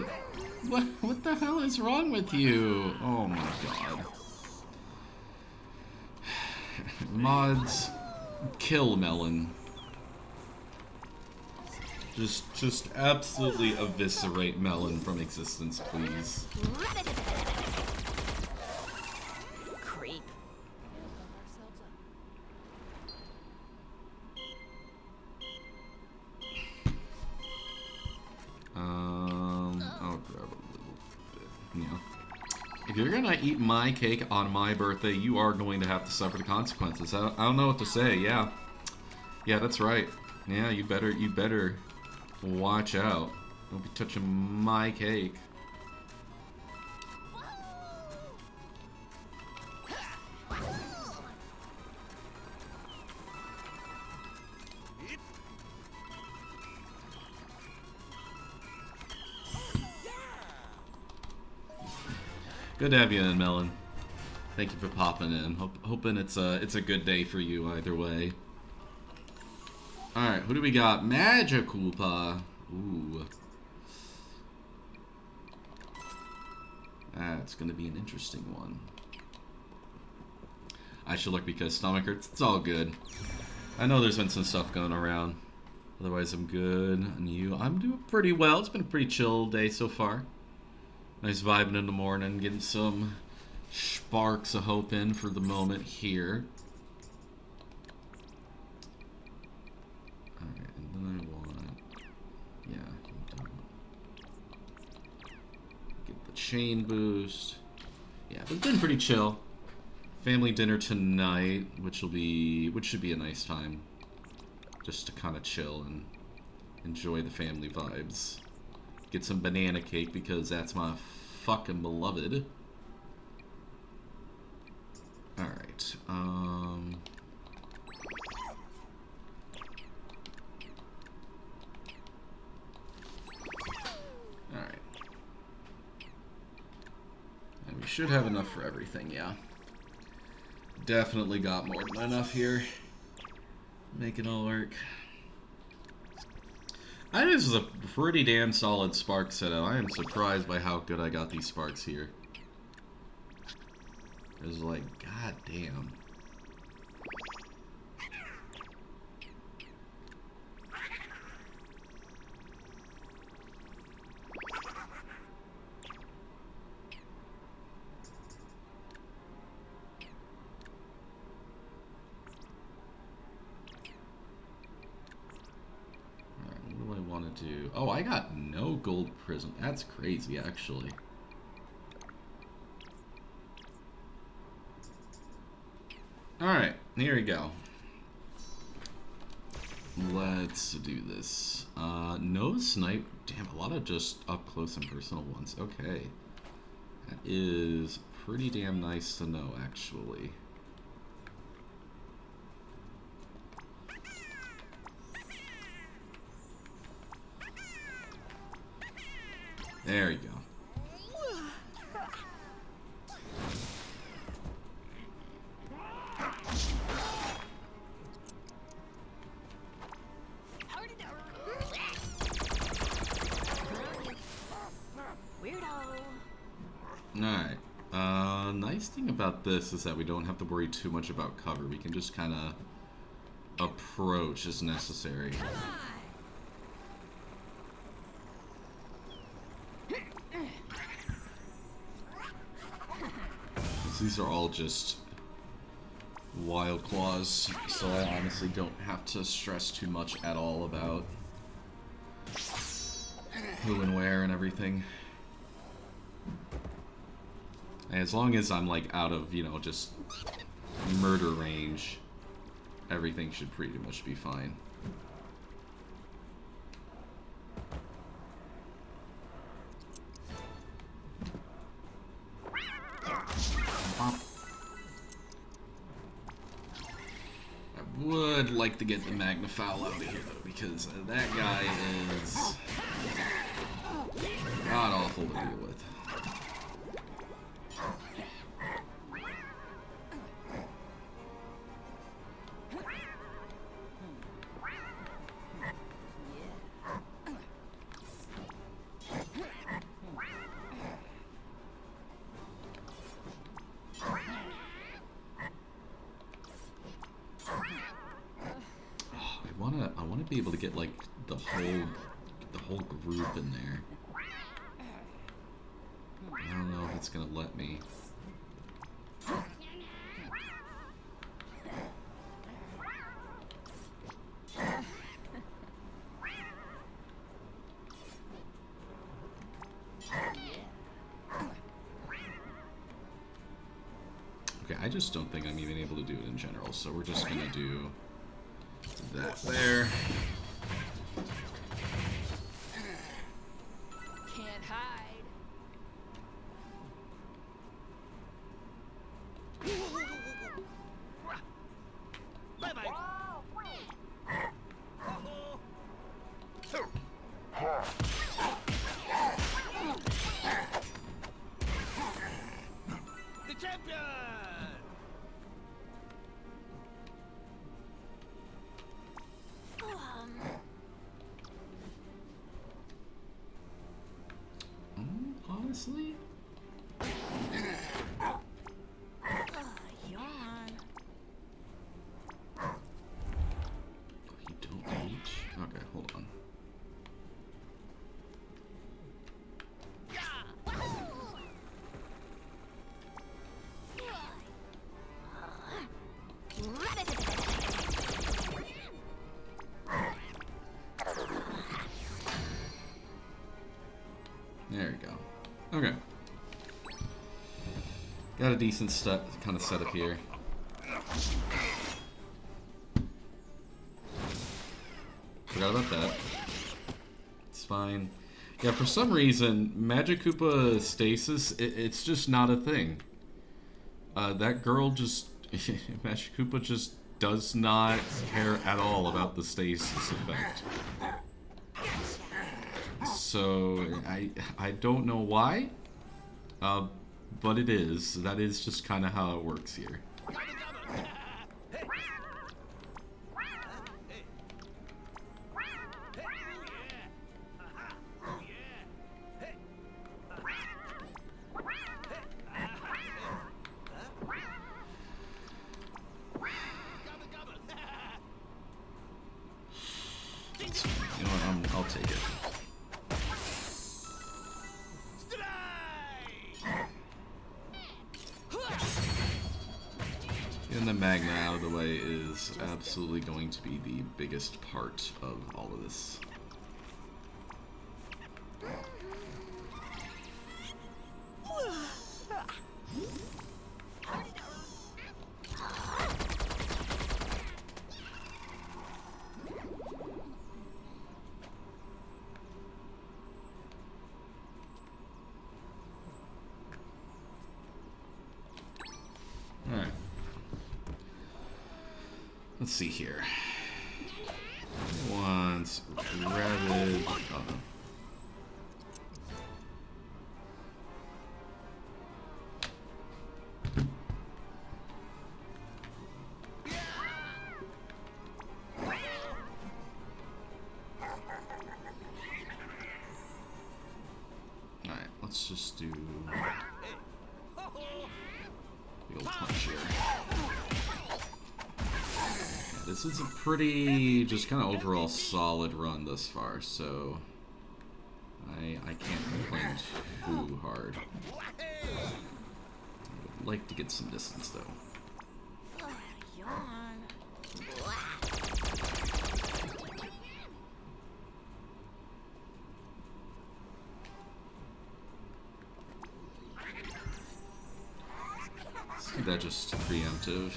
What the hell is wrong with you? Oh my god. Mods, kill Melon. Just absolutely eviscerate Melon from existence, please. Creep. I'll grab a little bit. Yeah. If you're gonna eat my cake on my birthday, you are going to have to suffer the consequences. I don't know what to say. Yeah. Yeah, that's right. Yeah, you better watch out. Don't be touching my cake. Good to have you in, Melon. Thank you for popping in. Hoping it's a good day for you either way. Alright, who do we got? Magikoopa. Ooh. That's gonna be an interesting one. I should look because stomach hurts. It's all good. I know there's been some stuff going around. Otherwise, I'm good. And you? I'm doing pretty well. It's been a pretty chill day so far. Nice vibing in the morning, getting some sparks of hope in for the moment here. Alright, and then I want... Yeah, get the chain boost. Yeah, but it's been pretty chill. Family dinner tonight, which should be a nice time. Just to kind of chill and enjoy the family vibes. Get some banana cake because that's my fucking beloved. Alright, Alright. And we should have enough for everything, yeah. Definitely got more than enough here. Make it all work. I think this is a pretty damn solid spark setup. I am surprised by how good I got these sparks here. It was like, god damn. Oh, I got no gold prism. That's crazy, actually. Alright, here we go. Let's do this. No snipe. Damn, a lot of just up close and personal ones. Okay. That is pretty damn nice to know, actually. There you go. Alright. Nice thing about this is that we don't have to worry too much about cover. We can just kind of approach as necessary. These are all just wild claws, so I honestly don't have to stress too much at all about who and where and everything. As long as I'm like out of, you know, just murder range, everything should pretty much be fine. I would like to get the Magnafowl out of here though, because that guy is god awful to deal with. I wanna be able to get like the whole group in there. I don't know if it's gonna let me. Okay, I just don't think I'm even able to do it in general, so we're just gonna do that there. Can't hide. Bye bye. The champion. Honestly? Yawn. Oh, you don't reach? Okay, hold on. There we go. Okay. Got a decent kind of setup here. Forgot about that. It's fine. Yeah, for some reason, Magikoopa stasis, it's just not a thing. That girl just... Magikoopa just does not care at all about the stasis effect. So, I don't know why, but it is. That is just kind of how it works here. You know what, I'll take it. Getting the Magna out of the way is absolutely going to be the biggest part of all of this. Alright. Let's see here. Once, Rabbids. Oh no. let's just do the old punch here. Yeah, this is a pretty, just kind of overall solid run thus far, so I can't complain too hard. I would like to get some distance though. Oh, yawn. Let's do that just preemptive.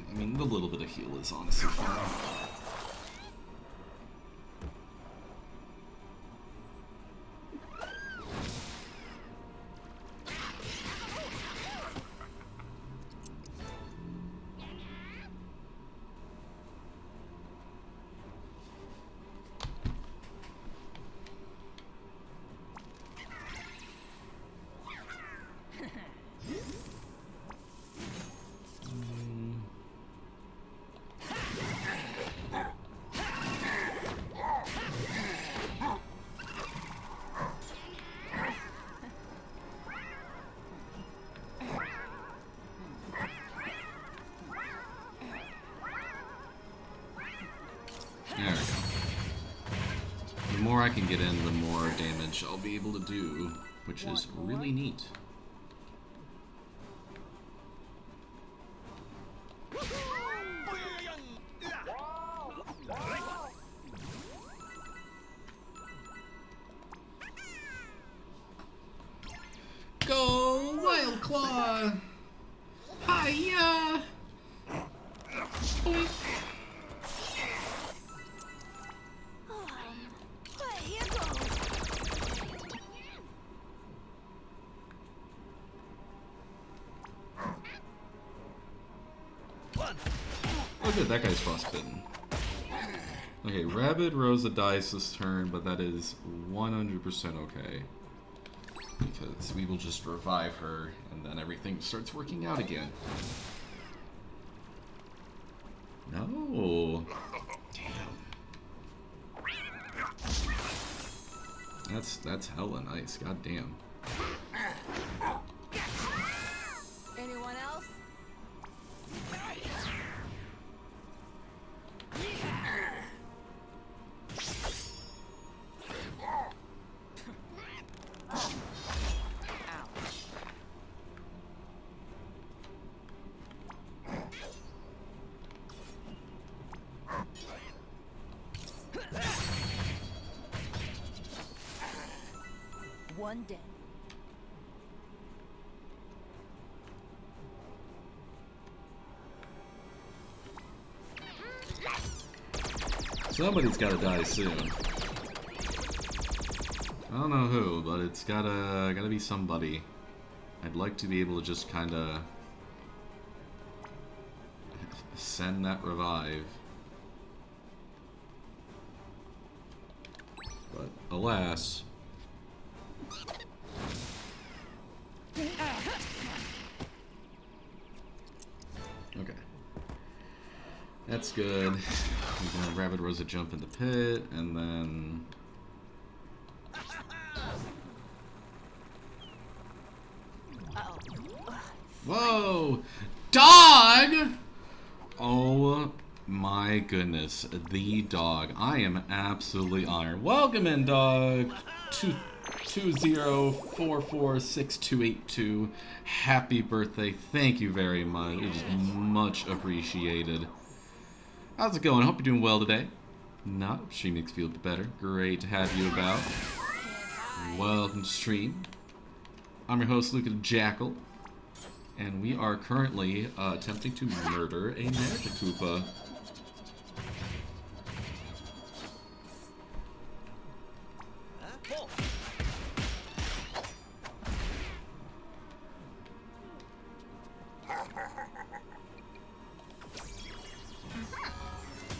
I mean, the little bit of heal is honestly fine. There we go. The more I can get in, the more damage I'll be able to do, which is really neat. Go, Wild Claw! Hiya! Boink. Here goes. Oh good, that guy's frostbitten. Okay, Rabbid Rosa dies this turn, but that is 100% okay. Because we will just revive her, and then everything starts working out again. No! Damn. That's hella nice, god damn. Anyone else? One day. Somebody's gotta die soon. I don't know who, but it's gotta be somebody. I'd like to be able to just kinda send that revive. But alas. Okay. That's good. We're gonna Rabbid Rosa jump in the pit, and then... Whoa! Dog! Oh my goodness. The dog. I am absolutely honored. Welcome in, dog. 20446282. Happy birthday. Thank you very much. It is much appreciated. How's it going? Hope you're doing well today. Not stream makes you feel better. Great to have you about. Welcome to stream. I'm your host, Luca the Jackal. And we are currently attempting to murder a Magikoopa.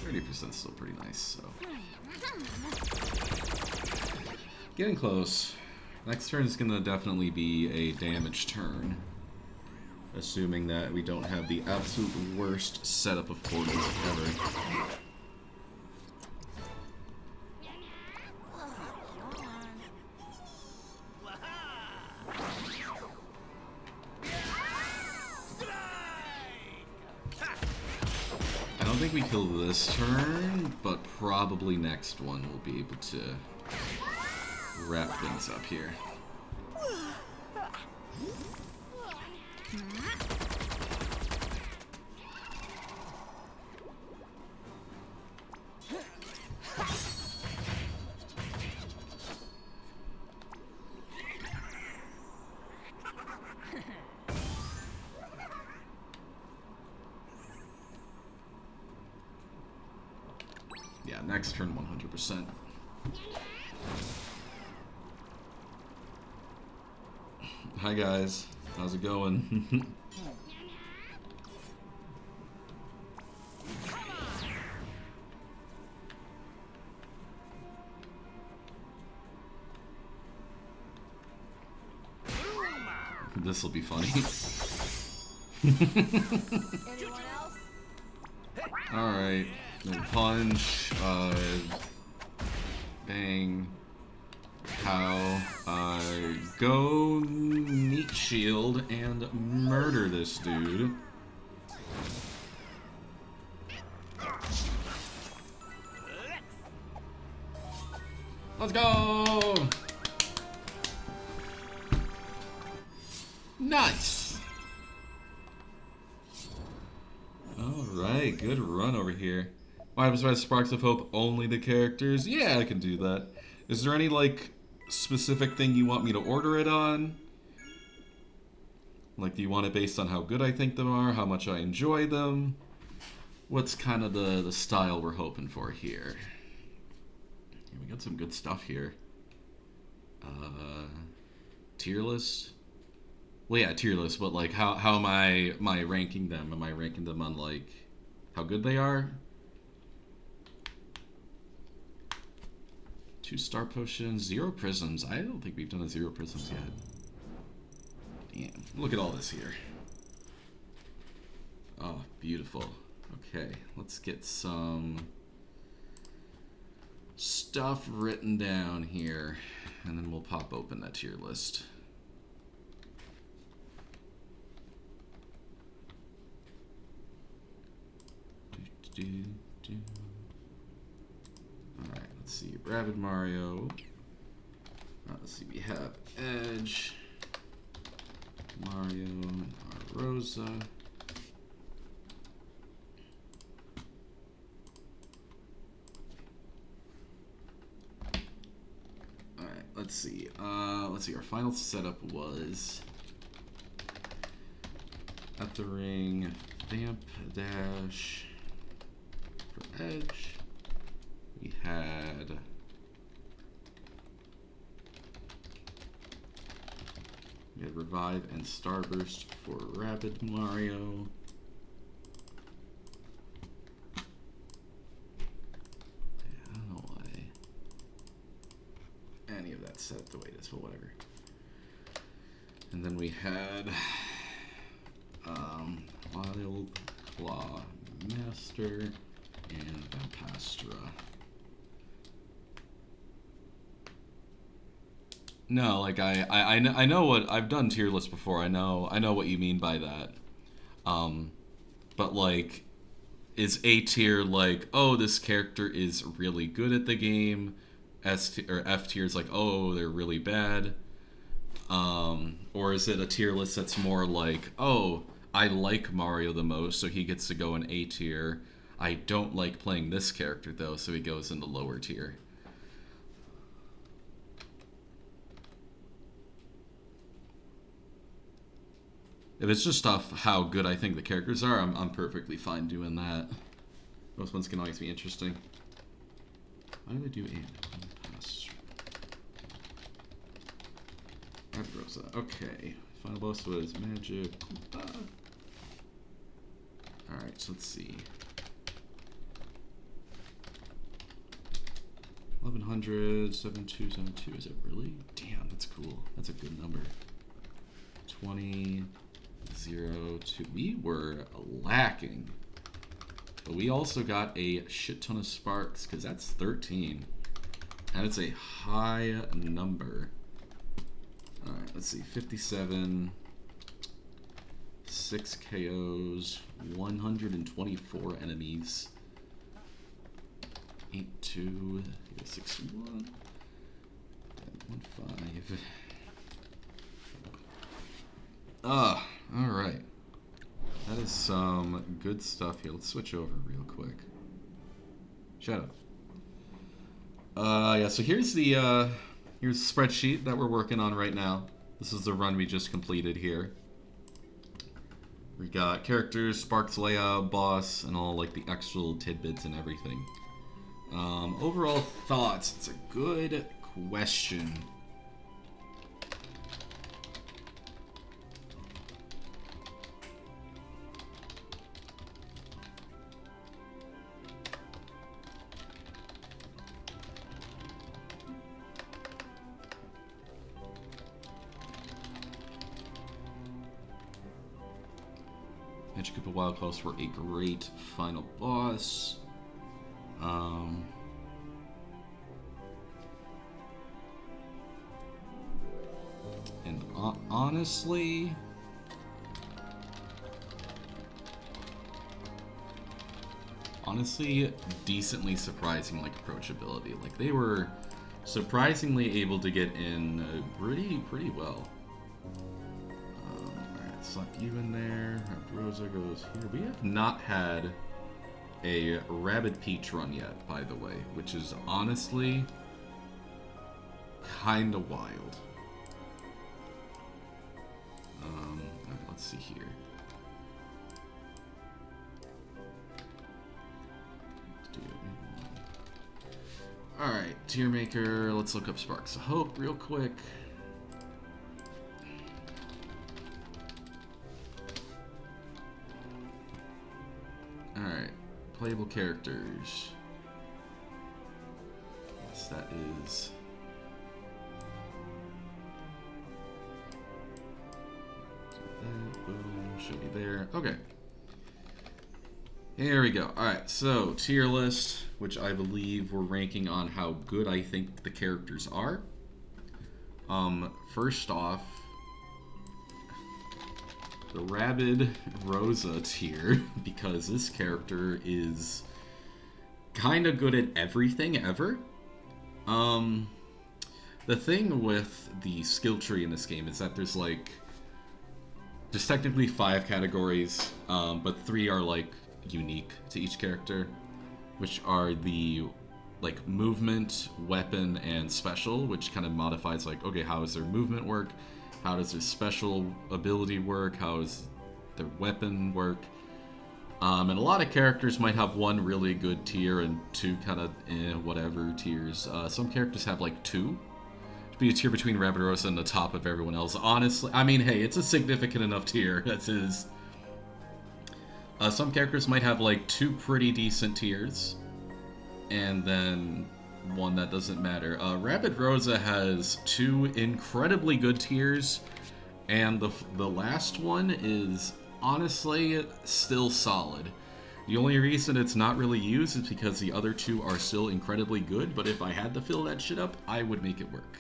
30% still pretty nice, so. Getting close. Next turn is gonna definitely be a damage turn. Assuming that we don't have the absolute worst setup of portals ever. I don't think we kill this turn, but probably next one we'll be able to wrap things up here. Yeah, next turn 100%. Hi guys, how's it going? This will be funny. Anyone else? Alright, then punch, bang, pow, go meat shield and murder this dude. Let's go! Nice! Alright, good run over here. Why happens by Sparks of Hope only the characters? Yeah, I can do that. Is there any, like, specific thing you want me to order it on? Like, do you want it based on how good I think them are, how much I enjoy them? What's kind of the style we're hoping for here? Yeah, we got some good stuff here. Tier list? Well, yeah, tier list, but, like, how am I ranking them? Am I ranking them on, like, how good they are? 2-star potions, 0 prisms. I don't think we've done a 0 prisms yet. Damn, look at all this here. Oh, beautiful. Okay, let's get some stuff written down here, and then we'll pop open that tier list. Alright, let's see. Rabbid Mario. Let's see, we have Edge, Mario, Rosa. Alright, let's see. Our final setup was at the ring, Vamp Dash for Edge. We had Revive and Starburst for Rabbid Mario. I don't know why any of that set up the way it is, but whatever. And then we had Wild Claw Master and Vampastra. No, like I know what I've done tier lists before. I know what you mean by that. But like, is A tier like, oh, this character is really good at the game? Or F tier is like, oh, they're really bad. Or is it a tier list that's more like, oh, I like Mario the most, so he gets to go in A tier. I don't like playing this character though, so he goes in the lower tier. If it's just off how good I think the characters are, I'm perfectly fine doing that. Those ones can always be interesting. Why do I do a pass? Rosa. Okay. Final boss was Magikoopa. Alright, so let's see. 1100, 7272. Is it really? Damn, that's cool. That's a good number. 20, 0, 2. We were lacking. But we also got a shit ton of sparks, because that's 13. And it's a high number. Alright, let's see. 57. 6 KOs. 124 enemies. 8-2. 61. 1-5. Alright. That is some good stuff here. Let's switch over real quick. Shut up. Yeah, so here's the spreadsheet that we're working on right now. This is the run we just completed here. We got characters, Sparks layout, boss, and all like the extra tidbits and everything. Overall thoughts. It's a good question. Magikoopa Wild Close were a great final boss. And honestly, decently surprising, like, approachability. Like, they were surprisingly able to get in pretty well. Alright, slap you in there. Rosa goes here. We have not had a Rabbid Peach run yet, by the way, which is honestly kinda wild. Alright, let's see here. Alright, tier maker, let's look up Sparks of Hope real quick. Alright, playable characters. Yes, that is. Do that, boom, should be there. Okay. Here we go. Alright, so tier list, which I believe we're ranking on how good I think the characters are. First off, the Rabbid Rosa tier, because this character is kind of good at everything ever. The thing with the skill tree in this game is that there's technically 5 categories, but 3 are like unique to each character, which are the like movement, weapon, and special, which kind of modifies like, okay, how does their movement work? How does their special ability work? How does their weapon work? And a lot of characters might have 1 really good tier and 2 kind of whatever tiers. Some characters have like 2. To be a tier between Rabbid Rosa and the top of everyone else. Honestly, I mean, hey, it's a significant enough tier. That's his. Some characters might have like 2 pretty decent tiers, and then 1 that doesn't matter. Rabbid Rosa has 2 incredibly good tiers, and the last one is honestly still solid. The only reason it's not really used is because the other 2 are still incredibly good, but if I had to fill that shit up, I would make it work.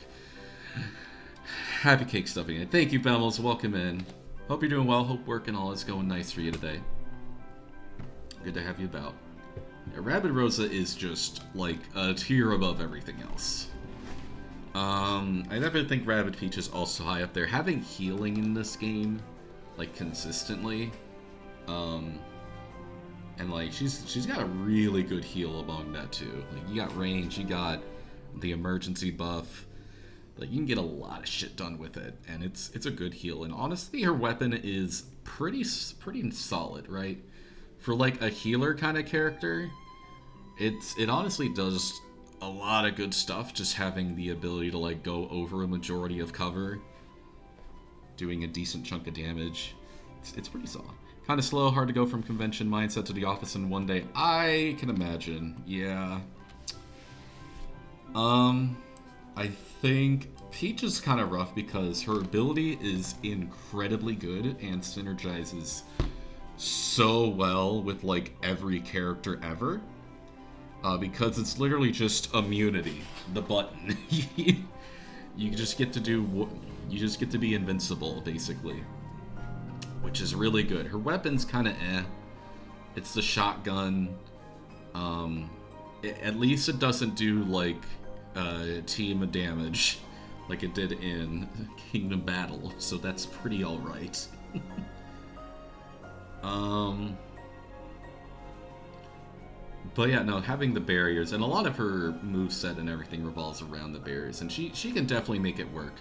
Happy cake stuffing it. Thank you, Bemmels. Welcome in. Hope you're doing well. Hope work and all is going nice for you today. Good to have you about. Yeah, Rabbid Rosa is just like a tier above everything else. I definitely think Rabbid Peach is also high up there. Having healing in this game, like consistently, and like she's got a really good heal among that too. Like you got range, you got the emergency buff. Like you can get a lot of shit done with it, and it's a good heal. And honestly, her weapon is pretty solid, right? For like a healer kind of character, it honestly does a lot of good stuff, just having the ability to like go over a majority of cover, doing a decent chunk of damage. It's pretty solid. Kind of slow, hard to go from convention mindset to the office in one day. I can imagine, yeah. I think Peach is kind of rough because her ability is incredibly good and synergizes so well with like every character ever. Because it's literally just immunity, the button. You just get to you just get to be invincible, basically. Which is really good. Her weapon's kind of eh. It's the shotgun. At least it doesn't do like team of damage like it did in Kingdom Battle, so that's pretty alright. But yeah, no, having the barriers, and a lot of her moveset and everything revolves around the barriers, and she can definitely make it work.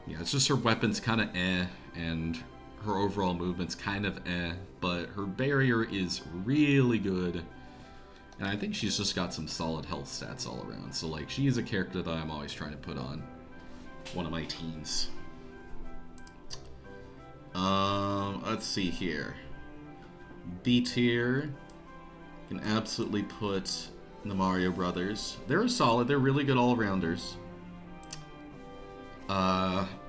Yeah, it's just her weapon's kind of eh, and her overall movement's kind of eh, but her barrier is really good. And I think she's just got some solid health stats all around. So, like, she is a character that I'm always trying to put on one of my teams. Let's see here. B tier. Can absolutely put the Mario Brothers. They're solid. They're really good all-rounders.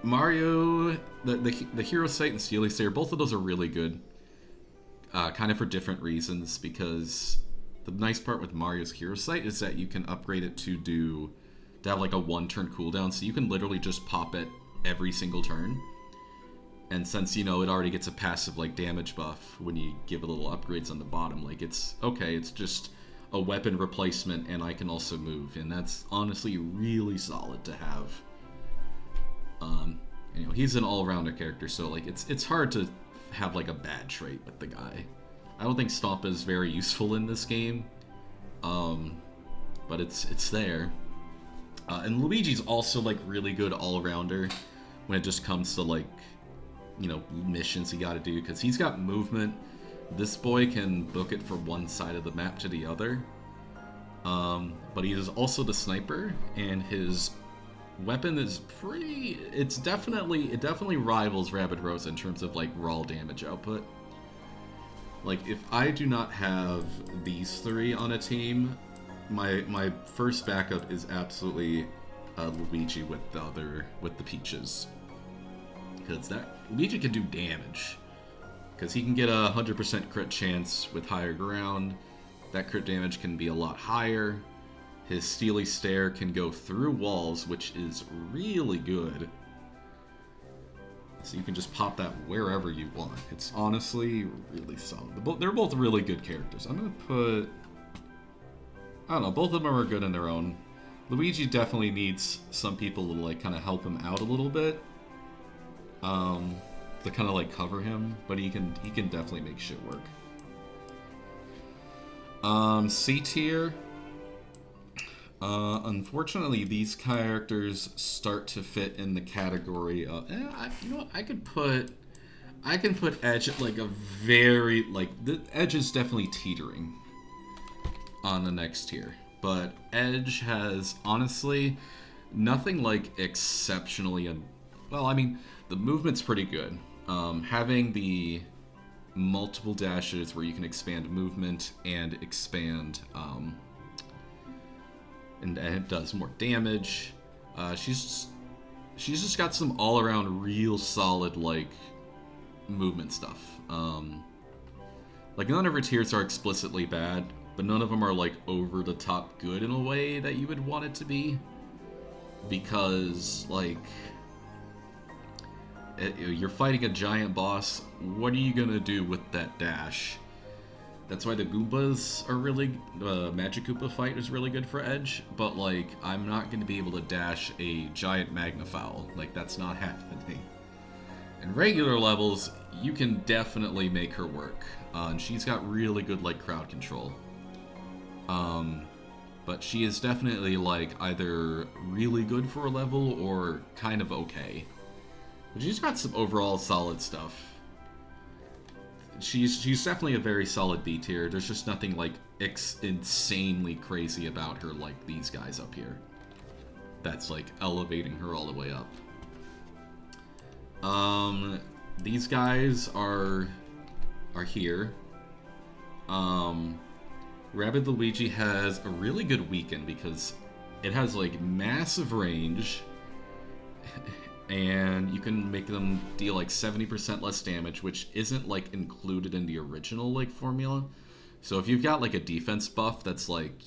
Mario, the Hero Sight and Steely Stare, both of those are really good. Kind of for different reasons, because the nice part with Mario's Hero Sight is that you can upgrade it to have like a one-turn cooldown, so you can literally just pop it every single turn. And since, you know, it already gets a passive like damage buff when you give it little upgrades on the bottom, like it's okay, it's just a weapon replacement and I can also move, and that's honestly really solid to have. You know, he's an all-rounder character, so like it's hard to have like a bad trait with the guy. I don't think Stomp is very useful in this game, but it's there. And Luigi's also like really good all-rounder when it just comes to like, you know, missions you gotta do, because he's got movement. This boy can book it from one side of the map to the other, but he is also the sniper, and his weapon is pretty, it definitely rivals Rabbid Rose in terms of like raw damage output. Like, if I do not have these three on a team, my first backup is absolutely Luigi with the Peaches, because that Luigi can do damage, because he can get a 100% crit chance with higher ground. That crit damage can be a lot higher. His Steely Stare can go through walls, which is really good. So you can just pop that wherever you want. It's honestly really solid. They're both really good characters. I'm going to put... I don't know, both of them are good in their own. Luigi definitely needs some people to like kind of help him out a little bit. To kind of like cover him, but he can definitely make shit work. C tier. Unfortunately, these characters start to fit in the category of, you know what, I can put Edge at like a very, like, the Edge is definitely teetering on the next tier, but Edge has honestly nothing like exceptionally, well, I mean, the movement's pretty good. Having the multiple dashes where you can expand movement and expand, and it does more damage. She's just got some all-around real solid like movement stuff. Like, none of her tiers are explicitly bad, but none of them are like over the top good in a way that you would want it to be, because like, you're fighting a giant boss. What are you gonna do with that dash? That's why the Goombas are really... Magikoopa fight is really good for Edge, but, like, I'm not going to be able to dash a giant Magnafowl. Like, that's not happening. In regular levels, you can definitely make her work. And she's got really good, like, crowd control. But she is definitely, like, either really good for a level or kind of okay. But she's got some overall solid stuff. She's definitely a very solid B tier. There's just nothing like insanely crazy about her like these guys up here. That's like elevating her all the way up. These guys are here. Rabbid Luigi has a really good weekend because it has like massive range, and you can make them deal like 70% less damage, which isn't like included in the original like formula. So if you've got like a defense buff that's like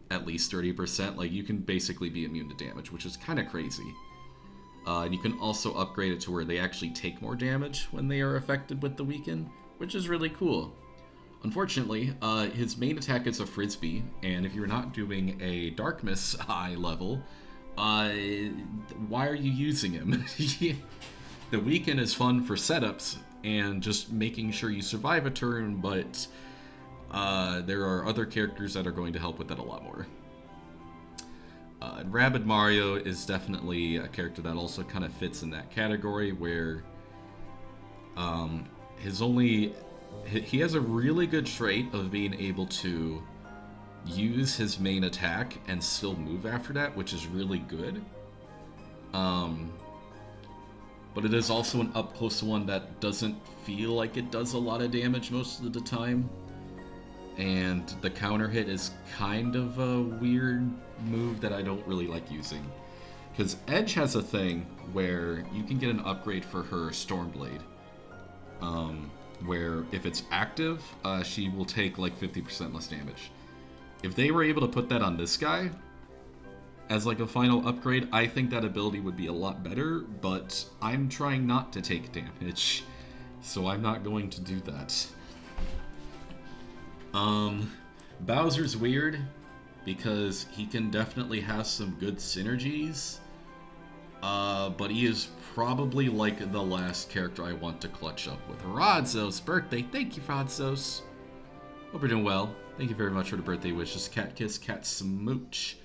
at least 30%, like you can basically be immune to damage, which is kind of crazy. And you can also upgrade it to where they actually take more damage when they are affected with the weaken, which is really cool. Unfortunately, his main attack is a frisbee, and if you're not doing a Darkmess high level, why are you using him? The weaken is fun for setups and just making sure you survive a turn, but there are other characters that are going to help with that a lot more. Rabid Mario is definitely a character that also kind of fits in that category where he has a really good trait of being able to use his main attack and still move after that, which is really good. But it is also an up close one that doesn't feel like it does a lot of damage most of the time. And the counter hit is kind of a weird move that I don't really like using. Because Edge has a thing where you can get an upgrade for her Stormblade. Where if it's active, she will take like 50% less damage. If they were able to put that on this guy as like a final upgrade, I think that ability would be a lot better, but I'm trying not to take damage, so I'm not going to do that. Bowser's weird because he can definitely have some good synergies, but he is probably like the last character I want to clutch up with. Rodzos' birthday. Thank you, Rodzos. Hope you're doing well. Thank you very much for the birthday wishes. Cat kiss, cat smooch.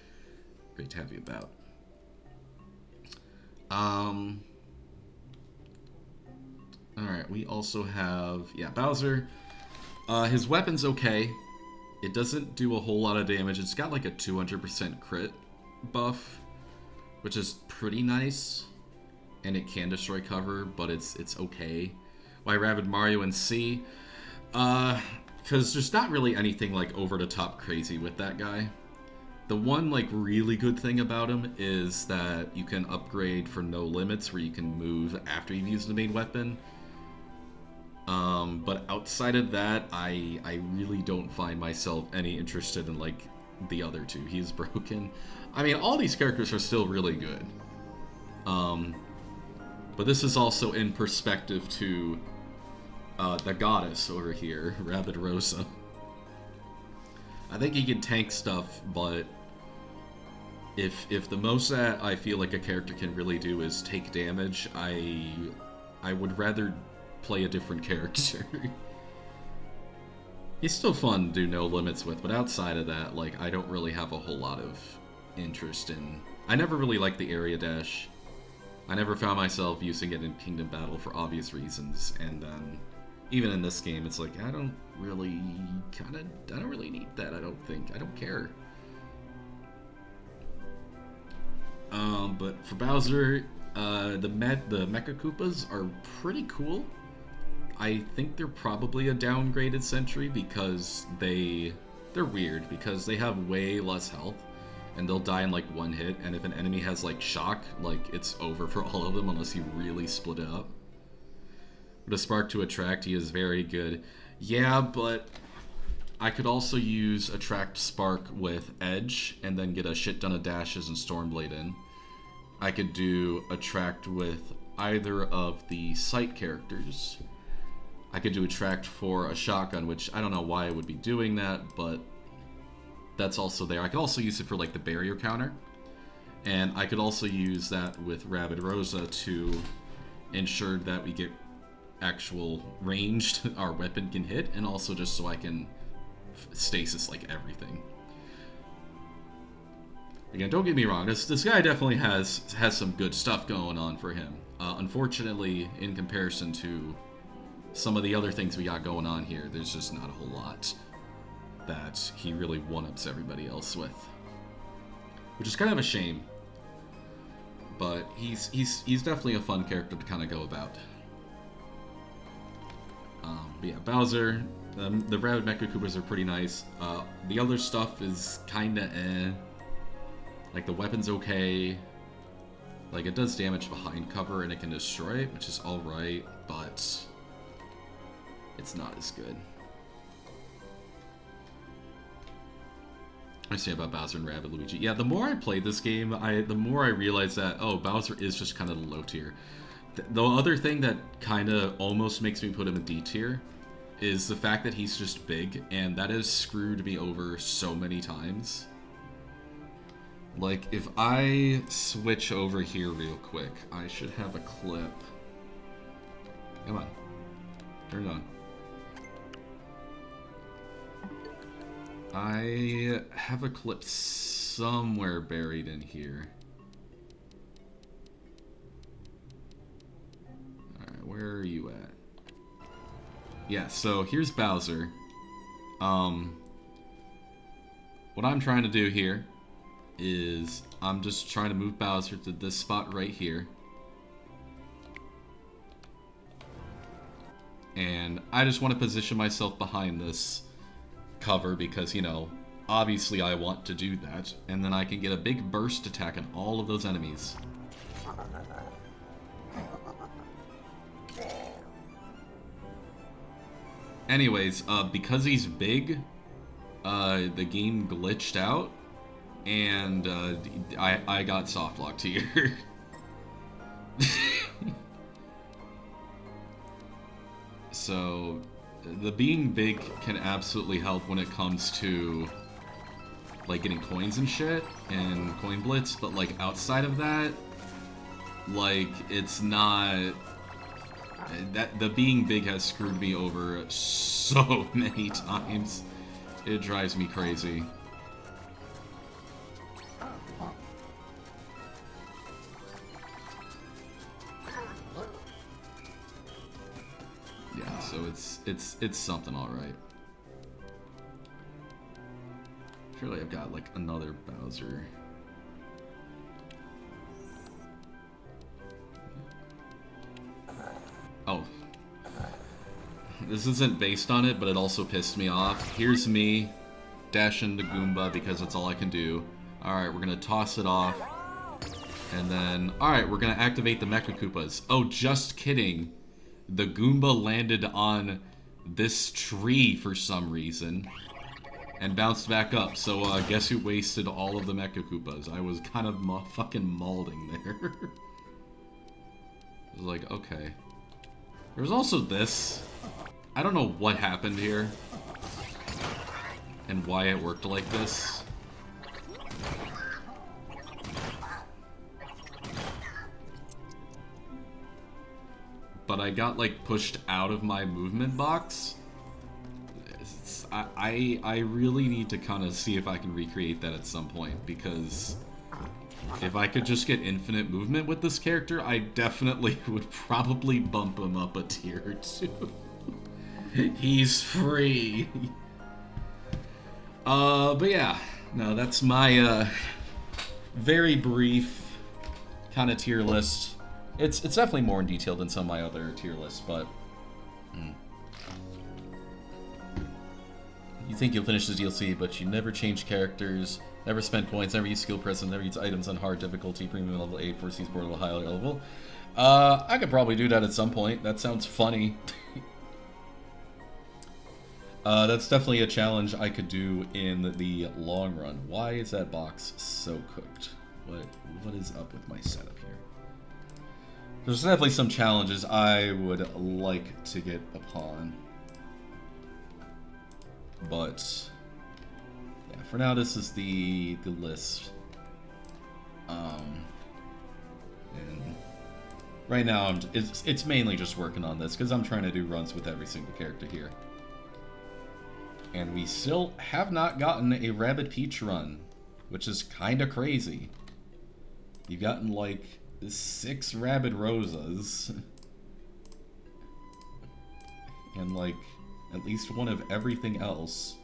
Great to have you about. Alright, we also have, Bowser. His weapon's okay. It doesn't do a whole lot of damage. It's got like a 200% crit buff, which is pretty nice. And it can destroy cover, but it's okay. Why Rabid Mario and C? Because there's not really anything like over the top crazy with that guy. The one like really good thing about him is that you can upgrade for no limits, where you can move after you've used the main weapon. But outside of that, I really don't find myself any interested in like the other two. He's broken. I mean, all these characters are still really good. But this is also in perspective to the goddess over here, Rabid Rosa. I think he can tank stuff, but if the most that I feel like a character can really do is take damage, I would rather play a different character. He's still fun to do no limits with, but outside of that, like, I don't really have a whole lot of interest in... I never really liked the area dash. I never found myself using it in Kingdom Battle for obvious reasons, and even in this game, it's like, I don't really need that, I don't think. I don't care. But for Bowser, the Magikoopas are pretty cool. I think they're probably a downgraded Sentry because they're weird, because they have way less health, and they'll die in like one hit, and if an enemy has like shock, like it's over for all of them unless you really split it up. With a Spark to Attract, he is very good. Yeah, but I could also use Attract Spark with Edge, and then get a shit ton of dashes and Stormblade in. I could do Attract with either of the Sight characters. I could do Attract for a shotgun, which I don't know why I would be doing that, but that's also there. I could also use it for like the barrier counter. And I could also use that with Rabid Rosa to ensure that we get actual ranged our weapon can hit, and also just so I can stasis like everything. Again, don't get me wrong, this guy definitely has some good stuff going on for him. Unfortunately, in comparison to some of the other things we got going on here, there's just not a whole lot that he really one-ups everybody else with. Which is kind of a shame. But he's definitely a fun character to kind of go about. But yeah, Bowser, The Rabbid Magikoopas are pretty nice. The other stuff is kinda eh. Like, the weapon's okay. Like, it does damage behind cover and it can destroy it, which is alright, but it's not as good. I say about Bowser and Rabbid Luigi. Yeah, the more I played this game, the more I realized that, oh, Bowser is just kind of the low tier. The other thing that kind of almost makes me put him in D tier is the fact that he's just big, and that has screwed me over so many times. Like, if I switch over here real quick, I should have a clip. Come on. Turn it on. I have a clip somewhere buried in here. Alright, where are you at? Yeah, so here's Bowser. What I'm trying to do here is I'm just trying to move Bowser to this spot right here. And I just want to position myself behind this cover because, you know, obviously I want to do that. And then I can get a big burst attack on all of those enemies. Anyways, because he's big, the game glitched out, and I got soft locked here. So, the being big can absolutely help when it comes to, like, getting coins and shit, and coin blitz, but, like, outside of that, like, it's not... the being big has screwed me over so many times. It drives me crazy. Yeah, so it's something alright. Surely I've got like another Bowser. Oh. This isn't based on it, but it also pissed me off. Here's me, dash into Goomba because that's all I can do. Alright, we're gonna toss it off. And then, alright, we're gonna activate the Magikoopas. Oh, just kidding. The Goomba landed on this tree for some reason. And bounced back up, so guess who wasted all of the Magikoopas? I was kind of fucking mauling there. I was like, okay. There's also this. I don't know what happened here. And why it worked like this. But I got, like, pushed out of my movement box. I really need to kind of see if I can recreate that at some point, because if I could just get infinite movement with this character, I definitely would probably bump him up a tier or two. He's free. But yeah, no, that's my very brief kind of tier list. It's definitely more in detail than some of my other tier lists, but you think you'll finish the DLC, but you never change characters, never spend points, never use skill presses, never use items on hard difficulty, premium level 8, foresees portable higher level. I could probably do that at some point. That sounds funny. That's definitely a challenge I could do in the long run. Why is that box so cooked? What is up with my setup here? There's definitely some challenges I would like to get upon. But yeah, for now this is the list. And right now it's mainly just working on this because I'm trying to do runs with every single character here. And we still have not gotten a Rabbid Peach run, which is kind of crazy. You've gotten like 6 Rabbid Rosas and like at least one of everything else.